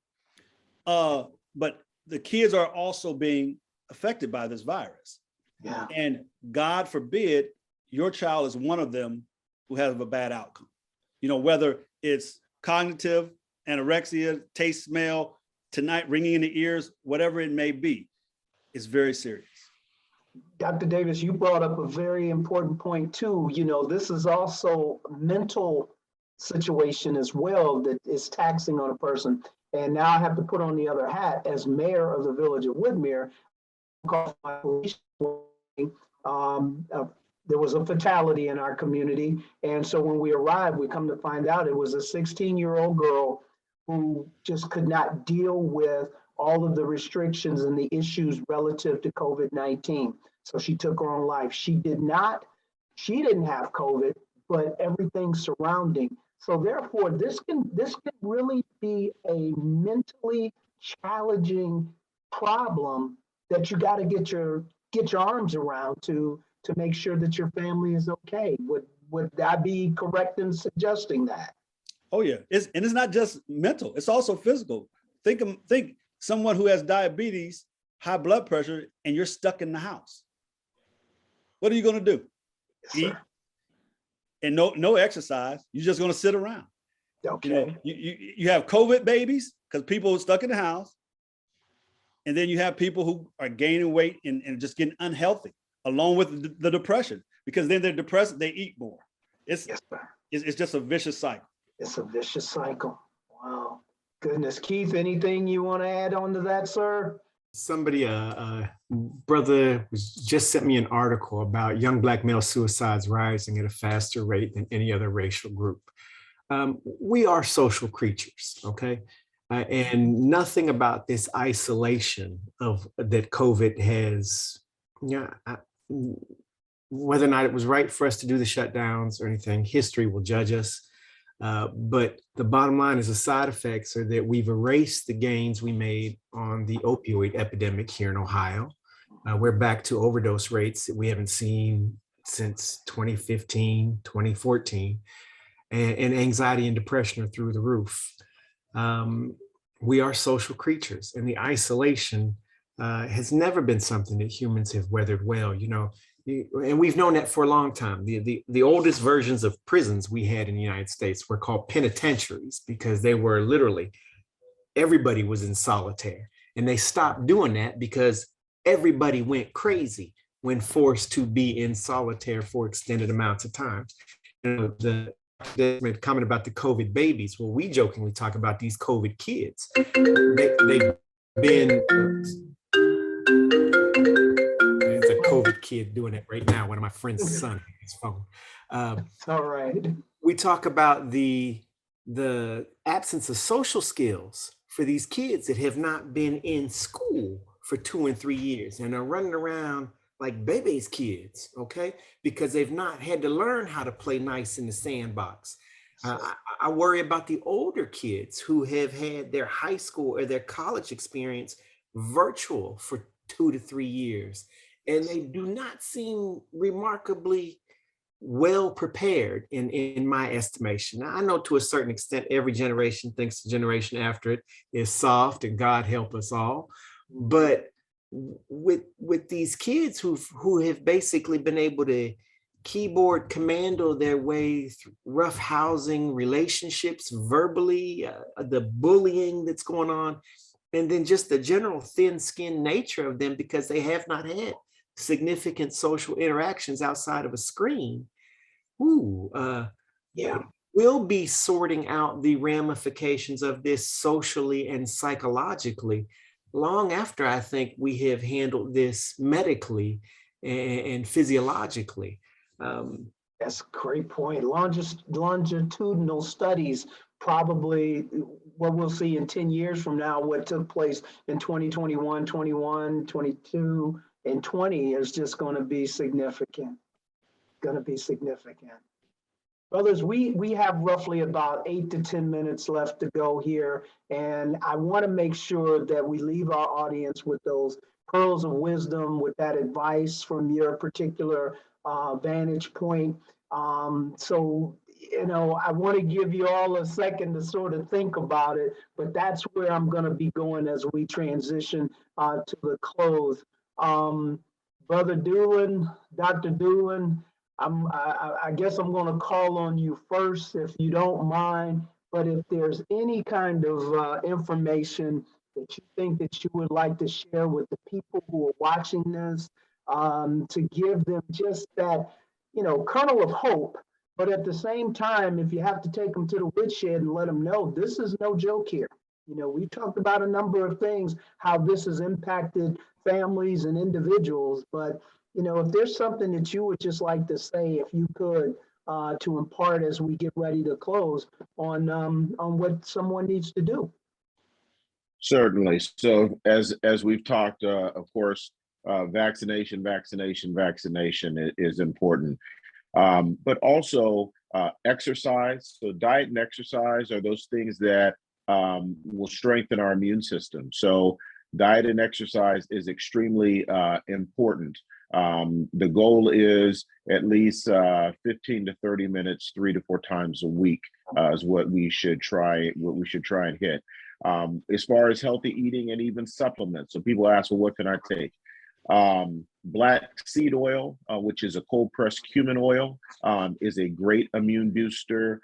Speaker 4: But the kids are also being affected by this virus.
Speaker 3: Yeah.
Speaker 4: And God forbid your child is one of them who has a bad outcome. Whether it's cognitive, anorexia, taste, smell, tonight ringing in the ears, whatever it may be, it's very serious.
Speaker 3: Dr. Davis, you brought up a very important point too. This is also a mental situation as well that is taxing on a person. And now I have to put on the other hat as mayor of the village of Woodmere. There was a fatality in our community. And so when we arrived, we come to find out it was a 16-year-old girl who just could not deal with all of the restrictions and the issues relative to COVID-19. So she took her own life. She didn't have COVID, but everything surrounding. So therefore, this can really be a mentally challenging problem that you got to get your arms around to make sure that your family is okay. Would I be correct in suggesting that?
Speaker 4: Oh yeah, it's not just mental; it's also physical. Think someone who has diabetes, high blood pressure, and you're stuck in the house. What are you going to do?
Speaker 3: Yes,
Speaker 4: Eat
Speaker 3: sir.
Speaker 4: and no exercise. You're just going to sit around.
Speaker 3: Okay.
Speaker 4: You have COVID babies because people are stuck in the house, and then you have people who are gaining weight and just getting unhealthy, along with the depression, because then they're depressed, they eat more.
Speaker 3: Yes, sir.
Speaker 4: It's just a vicious cycle.
Speaker 3: It's a vicious cycle. Wow. Goodness. Keith, anything you want to add on to that, sir?
Speaker 6: Somebody, brother just sent me an article about young Black male suicides rising at a faster rate than any other racial group. We are social creatures, okay? And nothing about this isolation that COVID has, whether or not it was right for us to do the shutdowns or anything, history will judge us. But the bottom line is the side effects are that we've erased the gains we made on the opioid epidemic here in Ohio. We're back to overdose rates that we haven't seen since 2015, 2014, and anxiety and depression are through the roof. We are social creatures, and the isolation has never been something that humans have weathered well. And we've known that for a long time. The oldest versions of prisons we had in the United States were called penitentiaries because they were literally, everybody was in solitaire. And they stopped doing that because everybody went crazy when forced to be in solitaire for extended amounts of time. The comment about the COVID babies, well, we jokingly talk about these COVID kids. They've been... It's a COVID kid doing it right now. One of my friend's son on his phone.
Speaker 3: All right.
Speaker 6: We talk about the absence of social skills for these kids that have not been in school for 2 and 3 years and are running around like baby's kids, okay? Because they've not had to learn how to play nice in the sandbox. I worry about the older kids who have had their high school or their college experience virtual for 2 to 3 years, and they do not seem remarkably well prepared in my estimation. Now, I know to a certain extent, every generation thinks the generation after it is soft, and God help us all. But with these kids who have basically been able to keyboard commando their way through rough housing relationships verbally, the bullying that's going on, and then just the general thin-skinned nature of them because they have not had significant social interactions outside of a screen.
Speaker 3: Yeah.
Speaker 6: We'll be sorting out the ramifications of this socially and psychologically long after I think we have handled this medically and physiologically.
Speaker 3: That's a great point. Longitudinal studies, probably what we'll see in 10 years from now, what took place in 2021, 21, 22, and 20 is just going to be significant. Brothers, we have roughly about 8 to 10 minutes left to go here, and I want to make sure that we leave our audience with those pearls of wisdom, with that advice from your particular vantage point. So, I want to give you all a second to sort of think about it, but that's where I'm going to be going as we transition to the close. Brother Doolin, Dr. Doolin, I guess I'm going to call on you first, if you don't mind. But if there's any kind of information that you think that you would like to share with the people who are watching this, to give them just that, kernel of hope. But at the same time, if you have to take them to the woodshed and let them know this is no joke here. We talked about a number of things, how this has impacted families and individuals, but if there's something that you would just like to say, if you could, to impart as we get ready to close on what someone needs to do.
Speaker 2: Certainly. So as we've talked, of course, vaccination is important, but also exercise. So diet and exercise are those things that will strengthen our immune system. So diet and exercise is extremely important. The goal is at least 15 to 30 minutes, 3 to 4 times a week is what we should try and hit. As far as healthy eating and even supplements. So people ask, well, what can I take? Black seed oil, which is a cold pressed cumin oil, is a great immune booster.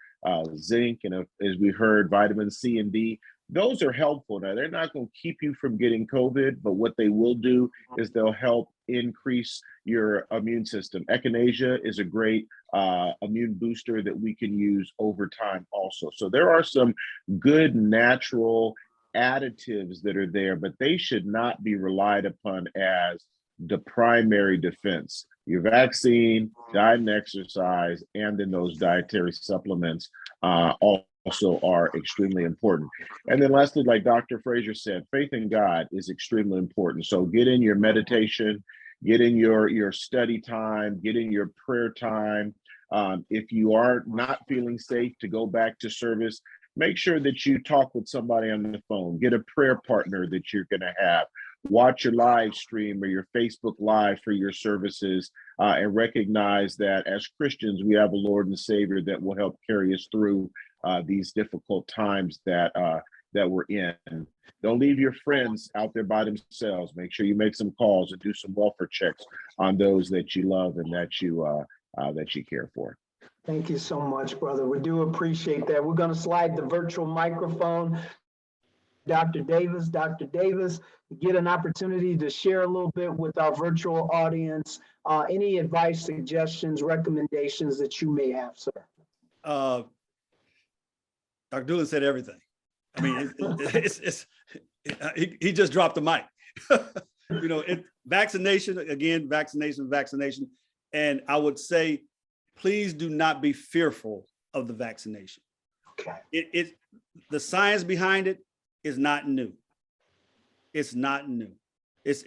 Speaker 2: Zinc, and as we heard, vitamin C and D. Those are helpful. Now, they're not going to keep you from getting COVID, but what they will do is they'll help increase your immune system. Echinacea is a great immune booster that we can use over time also. So there are some good natural additives that are there, but they should not be relied upon as the primary defense. Your vaccine, diet and exercise, and then those dietary supplements also are extremely important. And then lastly, like Dr. Frazier said, faith in God is extremely important. So get in your meditation, get in your study time, get in your prayer time. If you are not feeling safe to go back to service, make sure that you talk with somebody on the phone, get a prayer partner that you're going to have. Watch your live stream or your Facebook Live for your services, and recognize that as Christians, we have a Lord and Savior that will help carry us through these difficult times that we're in. Don't leave your friends out there by themselves. Make sure you make some calls and do some welfare checks on those that you love and that you care for.
Speaker 3: Thank you so much, brother. We do appreciate that. We're going to slide the virtual microphone. Dr. Davis, get an opportunity to share a little bit with our virtual audience. Any advice, suggestions, recommendations that you may have, sir?
Speaker 4: Dr. Doolin said everything. I mean, he just dropped the mic. Vaccination. And I would say, please do not be fearful of the vaccination.
Speaker 3: Okay.
Speaker 4: The science behind it is not new. It's not new. It's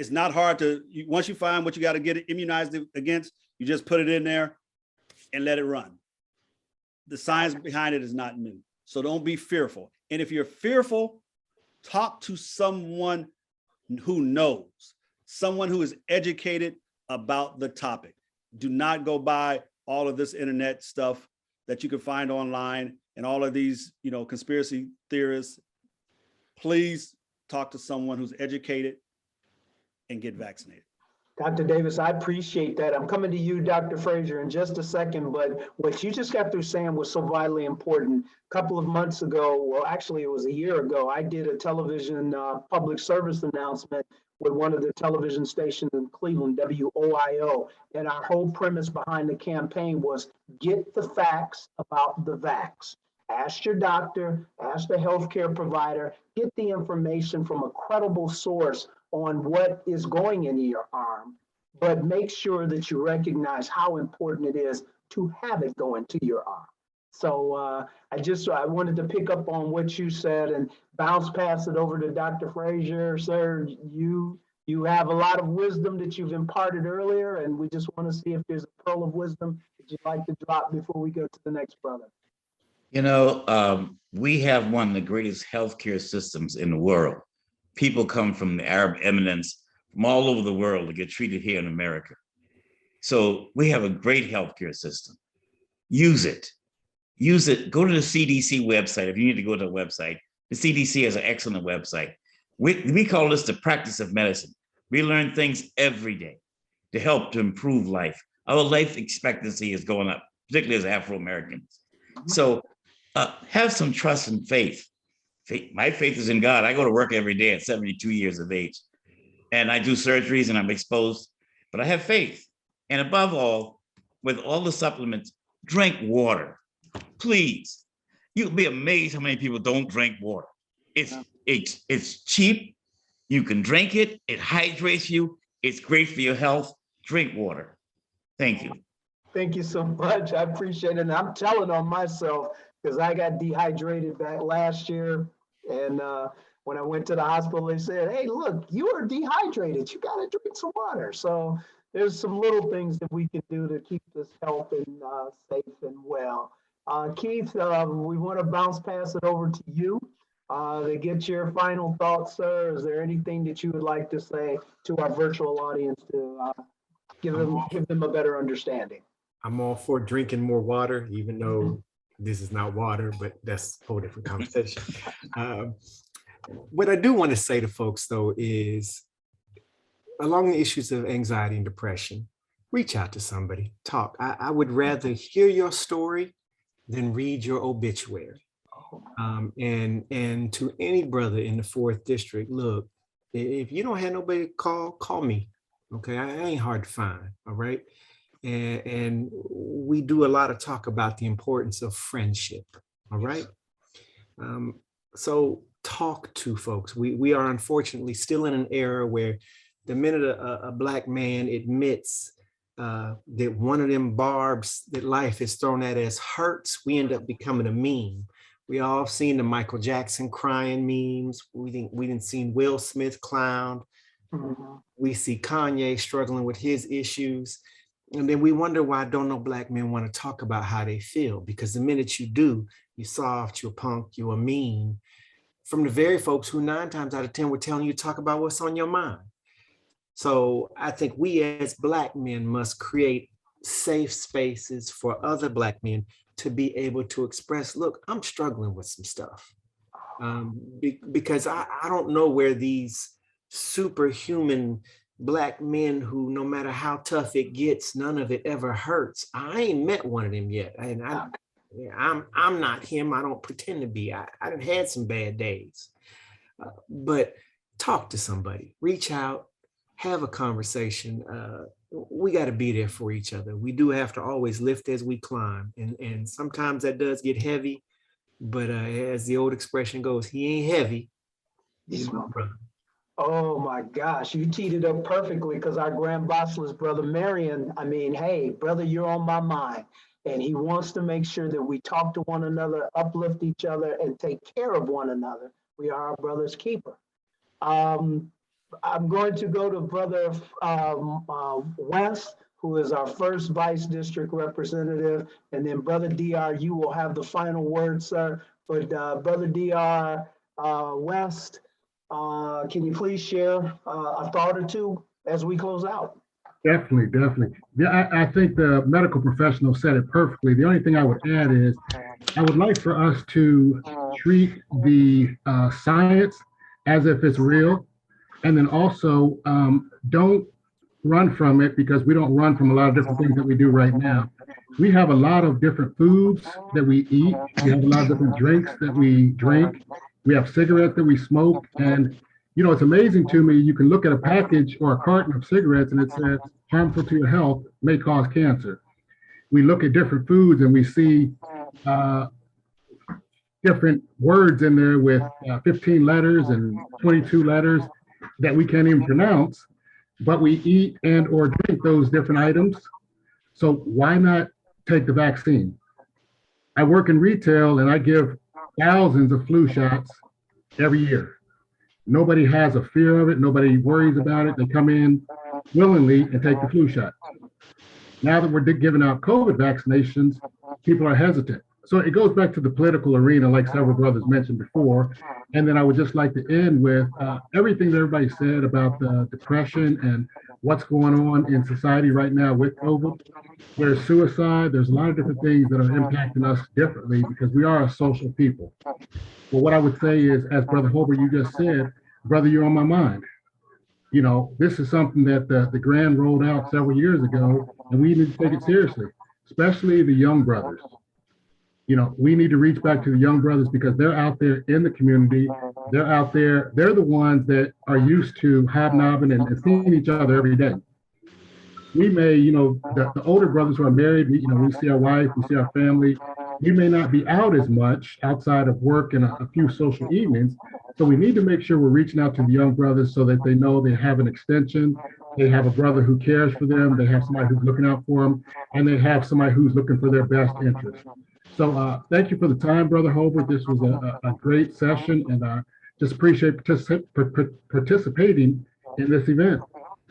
Speaker 4: not hard to, once you find what you got to get it immunized against, you just put it in there. and let it run. The science behind it is not new. So don't be fearful. And if you're fearful, talk to someone who knows, someone who is educated about the topic. Do not go by all of this internet stuff that you can find online and all of these, conspiracy theorists. Please talk to someone who's educated and get vaccinated.
Speaker 3: Dr. Davis, I appreciate that. I'm coming to you, Dr. Frazier, in just a second, but what you just got through saying was so vitally important. A couple of months ago, well, actually, it was a year ago, I did a television public service announcement with one of the television stations in Cleveland, WOIO, and our whole premise behind the campaign was get the facts about the vax. Ask your doctor, ask the healthcare provider, get the information from a credible source on what is going into your arm, but make sure that you recognize how important it is to have it go into your arm. So I wanted to pick up on what you said and bounce past it over to Dr. Frazier. Sir, you have a lot of wisdom that you've imparted earlier, and we just want to see if there's a pearl of wisdom that you'd like to drop before we go to the next brother.
Speaker 5: We have one of the greatest healthcare systems in the world. People come from the Arab eminence from all over the world to get treated here in America. So we have a great healthcare system. Use it. Use it. Go to the CDC website. If you need to go to the website, the CDC has an excellent website. We call this the practice of medicine. We learn things every day to help to improve life. Our life expectancy is going up, particularly as Afro-Americans. So have some trust and faith. My faith is in God. I go to work every day at 72 years of age, and I do surgeries and I'm exposed, but I have faith. And above all, with all the supplements, drink water, please. You'll be amazed how many people don't drink water. It's cheap. You can drink it. It hydrates you. It's great for your health. Drink water. Thank you.
Speaker 3: Thank you so much. I appreciate it. And I'm telling on myself because I got dehydrated back last year. And when I went to the hospital, they said, hey, look, you are dehydrated. You got to drink some water. So there's some little things that we can do to keep this health and safe and well. Keith, we want to bounce pass it over to you to get your final thoughts, sir. Is there anything that you would like to say to our virtual audience to give them a better understanding?
Speaker 6: I'm all for drinking more water, even though this is not water, but that's a whole different conversation. What I do want to say to folks, though, is along the issues of anxiety and depression, reach out to somebody, talk. I would rather hear your story than read your obituary. And to any brother in the 4th district, look, if you don't have nobody to call me. Okay, I ain't hard to find. All right. And we do a lot of talk about the importance of friendship. All right. So talk to folks. We are unfortunately still in an era where the minute a Black man admits that one of them barbs that life is thrown at us hurts, we end up becoming a meme. We all seen the Michael Jackson crying memes. We didn't seen Will Smith clown. We see Kanye struggling with his issues. And then we wonder why don't no Black men want to talk about how they feel, because the minute you do, you're soft, you're punk, you're a meme, from the very folks who 9 times out of 10 were telling you to talk about what's on your mind. So I think we as Black men must create safe spaces for other Black men to be able to express, look, I'm struggling with some stuff. Because I don't know where these superhuman Black men who, no matter how tough it gets, none of it ever hurts. I ain't met one of them yet. And I'm not him. I don't pretend to be. I done had some bad days. But talk to somebody, reach out, have a conversation. We got to be there for each other. We do have to always lift as we climb. And sometimes that does get heavy. But as the old expression goes, he ain't heavy. He's my brother.
Speaker 3: Oh my gosh, you teed it up perfectly because our Grand Bachelor's brother Marion, I mean, hey, brother, you're on my mind. And he wants to make sure that we talk to one another, uplift each other, and take care of one another. We are our brother's keeper. I'm going to go to Brother West, who is our first vice district representative. And then Brother DR, you will have the final word, sir. But Brother DR West, can you please share a thought or two as we close out?
Speaker 7: Definitely, definitely. Yeah, I think the medical professional said it perfectly. The only thing I would add is I would like for us to treat the science as if it's real, and then also don't run from it, because we don't run from a lot of different things that we do right now. We have a lot of different foods that we eat. We have a lot of different drinks that we drink. We have cigarettes that we smoke. And, you know, it's amazing to me. You can look at a package or a carton of cigarettes and it says harmful to your health, may cause cancer. We look at different foods and we see different words in there with 15 letters and 22 letters that we can't even pronounce, but we eat and or drink those different items. So why not take the vaccine? I work in retail and I give thousands of flu shots every year. Nobody has a fear of it. Nobody worries about it. They come in willingly and take the flu shot. Now that we're giving out COVID vaccinations, people are hesitant. So it goes back to the political arena, like several brothers mentioned before. And then I would just like to end with everything that everybody said about the depression and what's going on in society right now with COVID. There's suicide. There's a lot of different things that are impacting us differently because we are a social people. But what I would say is, as Brother Holbert, you just said, brother, you're on my mind. You know, this is something that the Grand rolled out several years ago, and we need to take it seriously, especially the young brothers. You know, we need to reach back to the young brothers because they're out there in the community. They're out there. They're the ones that are used to hobnobbing and seeing each other every day. We may, you know, the older brothers who are married, we see our wife, we see our family. We may not be out as much outside of work and a few social evenings. So we need to make sure we're reaching out to the young brothers so that they know they have an extension. They have a brother who cares for them. They have somebody who's looking out for them, and they have somebody who's looking for their best interest. So thank you for the time, Brother Holbert. This was a great session, and I just appreciate participating in this event.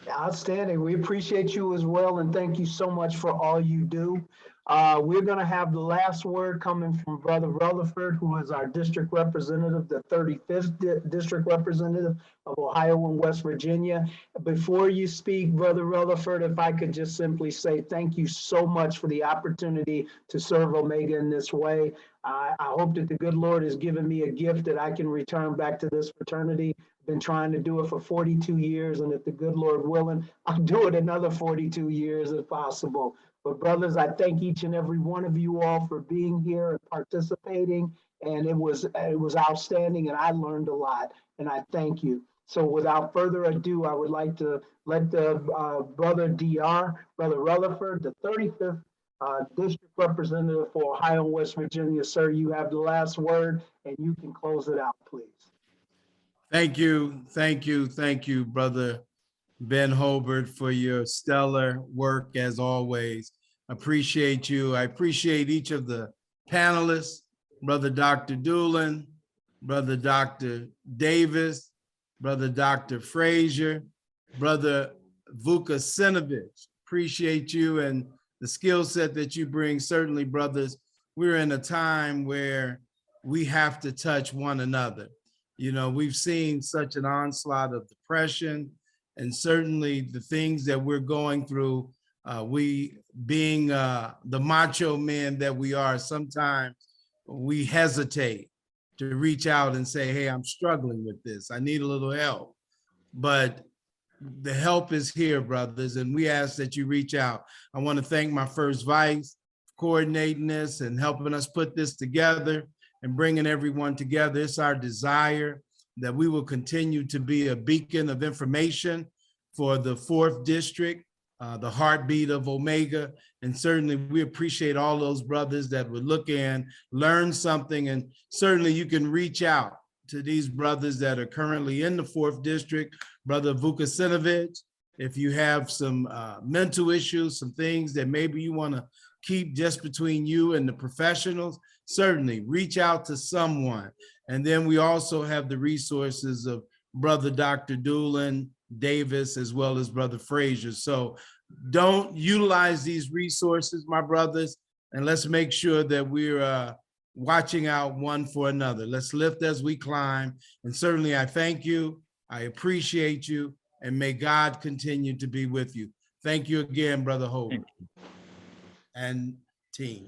Speaker 3: Outstanding. We appreciate you as well, and thank you so much for all you do. We're going to have the last word coming from Brother Rutherford, who is our district representative, the 35th district representative of Ohio and West Virginia. Before you speak, Brother Rutherford, if I could just simply say thank you so much for the opportunity to serve Omega in this way. I hope that the good Lord has given me a gift that I can return back to this fraternity. Been trying to do it for 42 years, and if the good Lord willing, I'll do it another 42 years if possible. But brothers, I thank each and every one of you all for being here and participating, and it was outstanding, and I learned a lot, and I thank you. So without further ado, I would like to let the Brother DR, Brother Rutherford, the 35th district representative for Ohio and West Virginia. Sir, you have the last word, and you can close it out, please.
Speaker 1: Thank you, Brother Ben Holbert, for your stellar work as always. Appreciate you. I appreciate each of the panelists, Brother Dr. Doolin, Brother Dr. Davis, Brother Dr. Frazier, Brother Vukasinovich. Appreciate you and the skill set that you bring. Certainly, brothers, we're in a time where we have to touch one another. You know, we've seen such an onslaught of depression, and certainly the things that we're going through, we being the macho men that we are, sometimes we hesitate to reach out and say, hey, I'm struggling with this. I need a little help. But the help is here, brothers, and we ask that you reach out. I want to thank my first vice for coordinating this and helping us put this together and bringing everyone together. It's our desire that we will continue to be a beacon of information for the 4th district, the heartbeat of Omega. And certainly we appreciate all those brothers that would look in, learn something, and certainly you can reach out to these brothers that are currently in the 4th district. Brother Vukasinovich, if you have some mental issues, some things that maybe you want to keep just between you and the professionals, certainly reach out to someone. And then we also have the resources of Brother Dr. Doolin, Davis, as well as Brother Frazier. So don't utilize these resources, my brothers, and let's make sure that we're watching out one for another. Let's lift as we climb. And certainly I thank you. I appreciate you, and may God continue to be with you. Thank you again, Brother Holbert and team.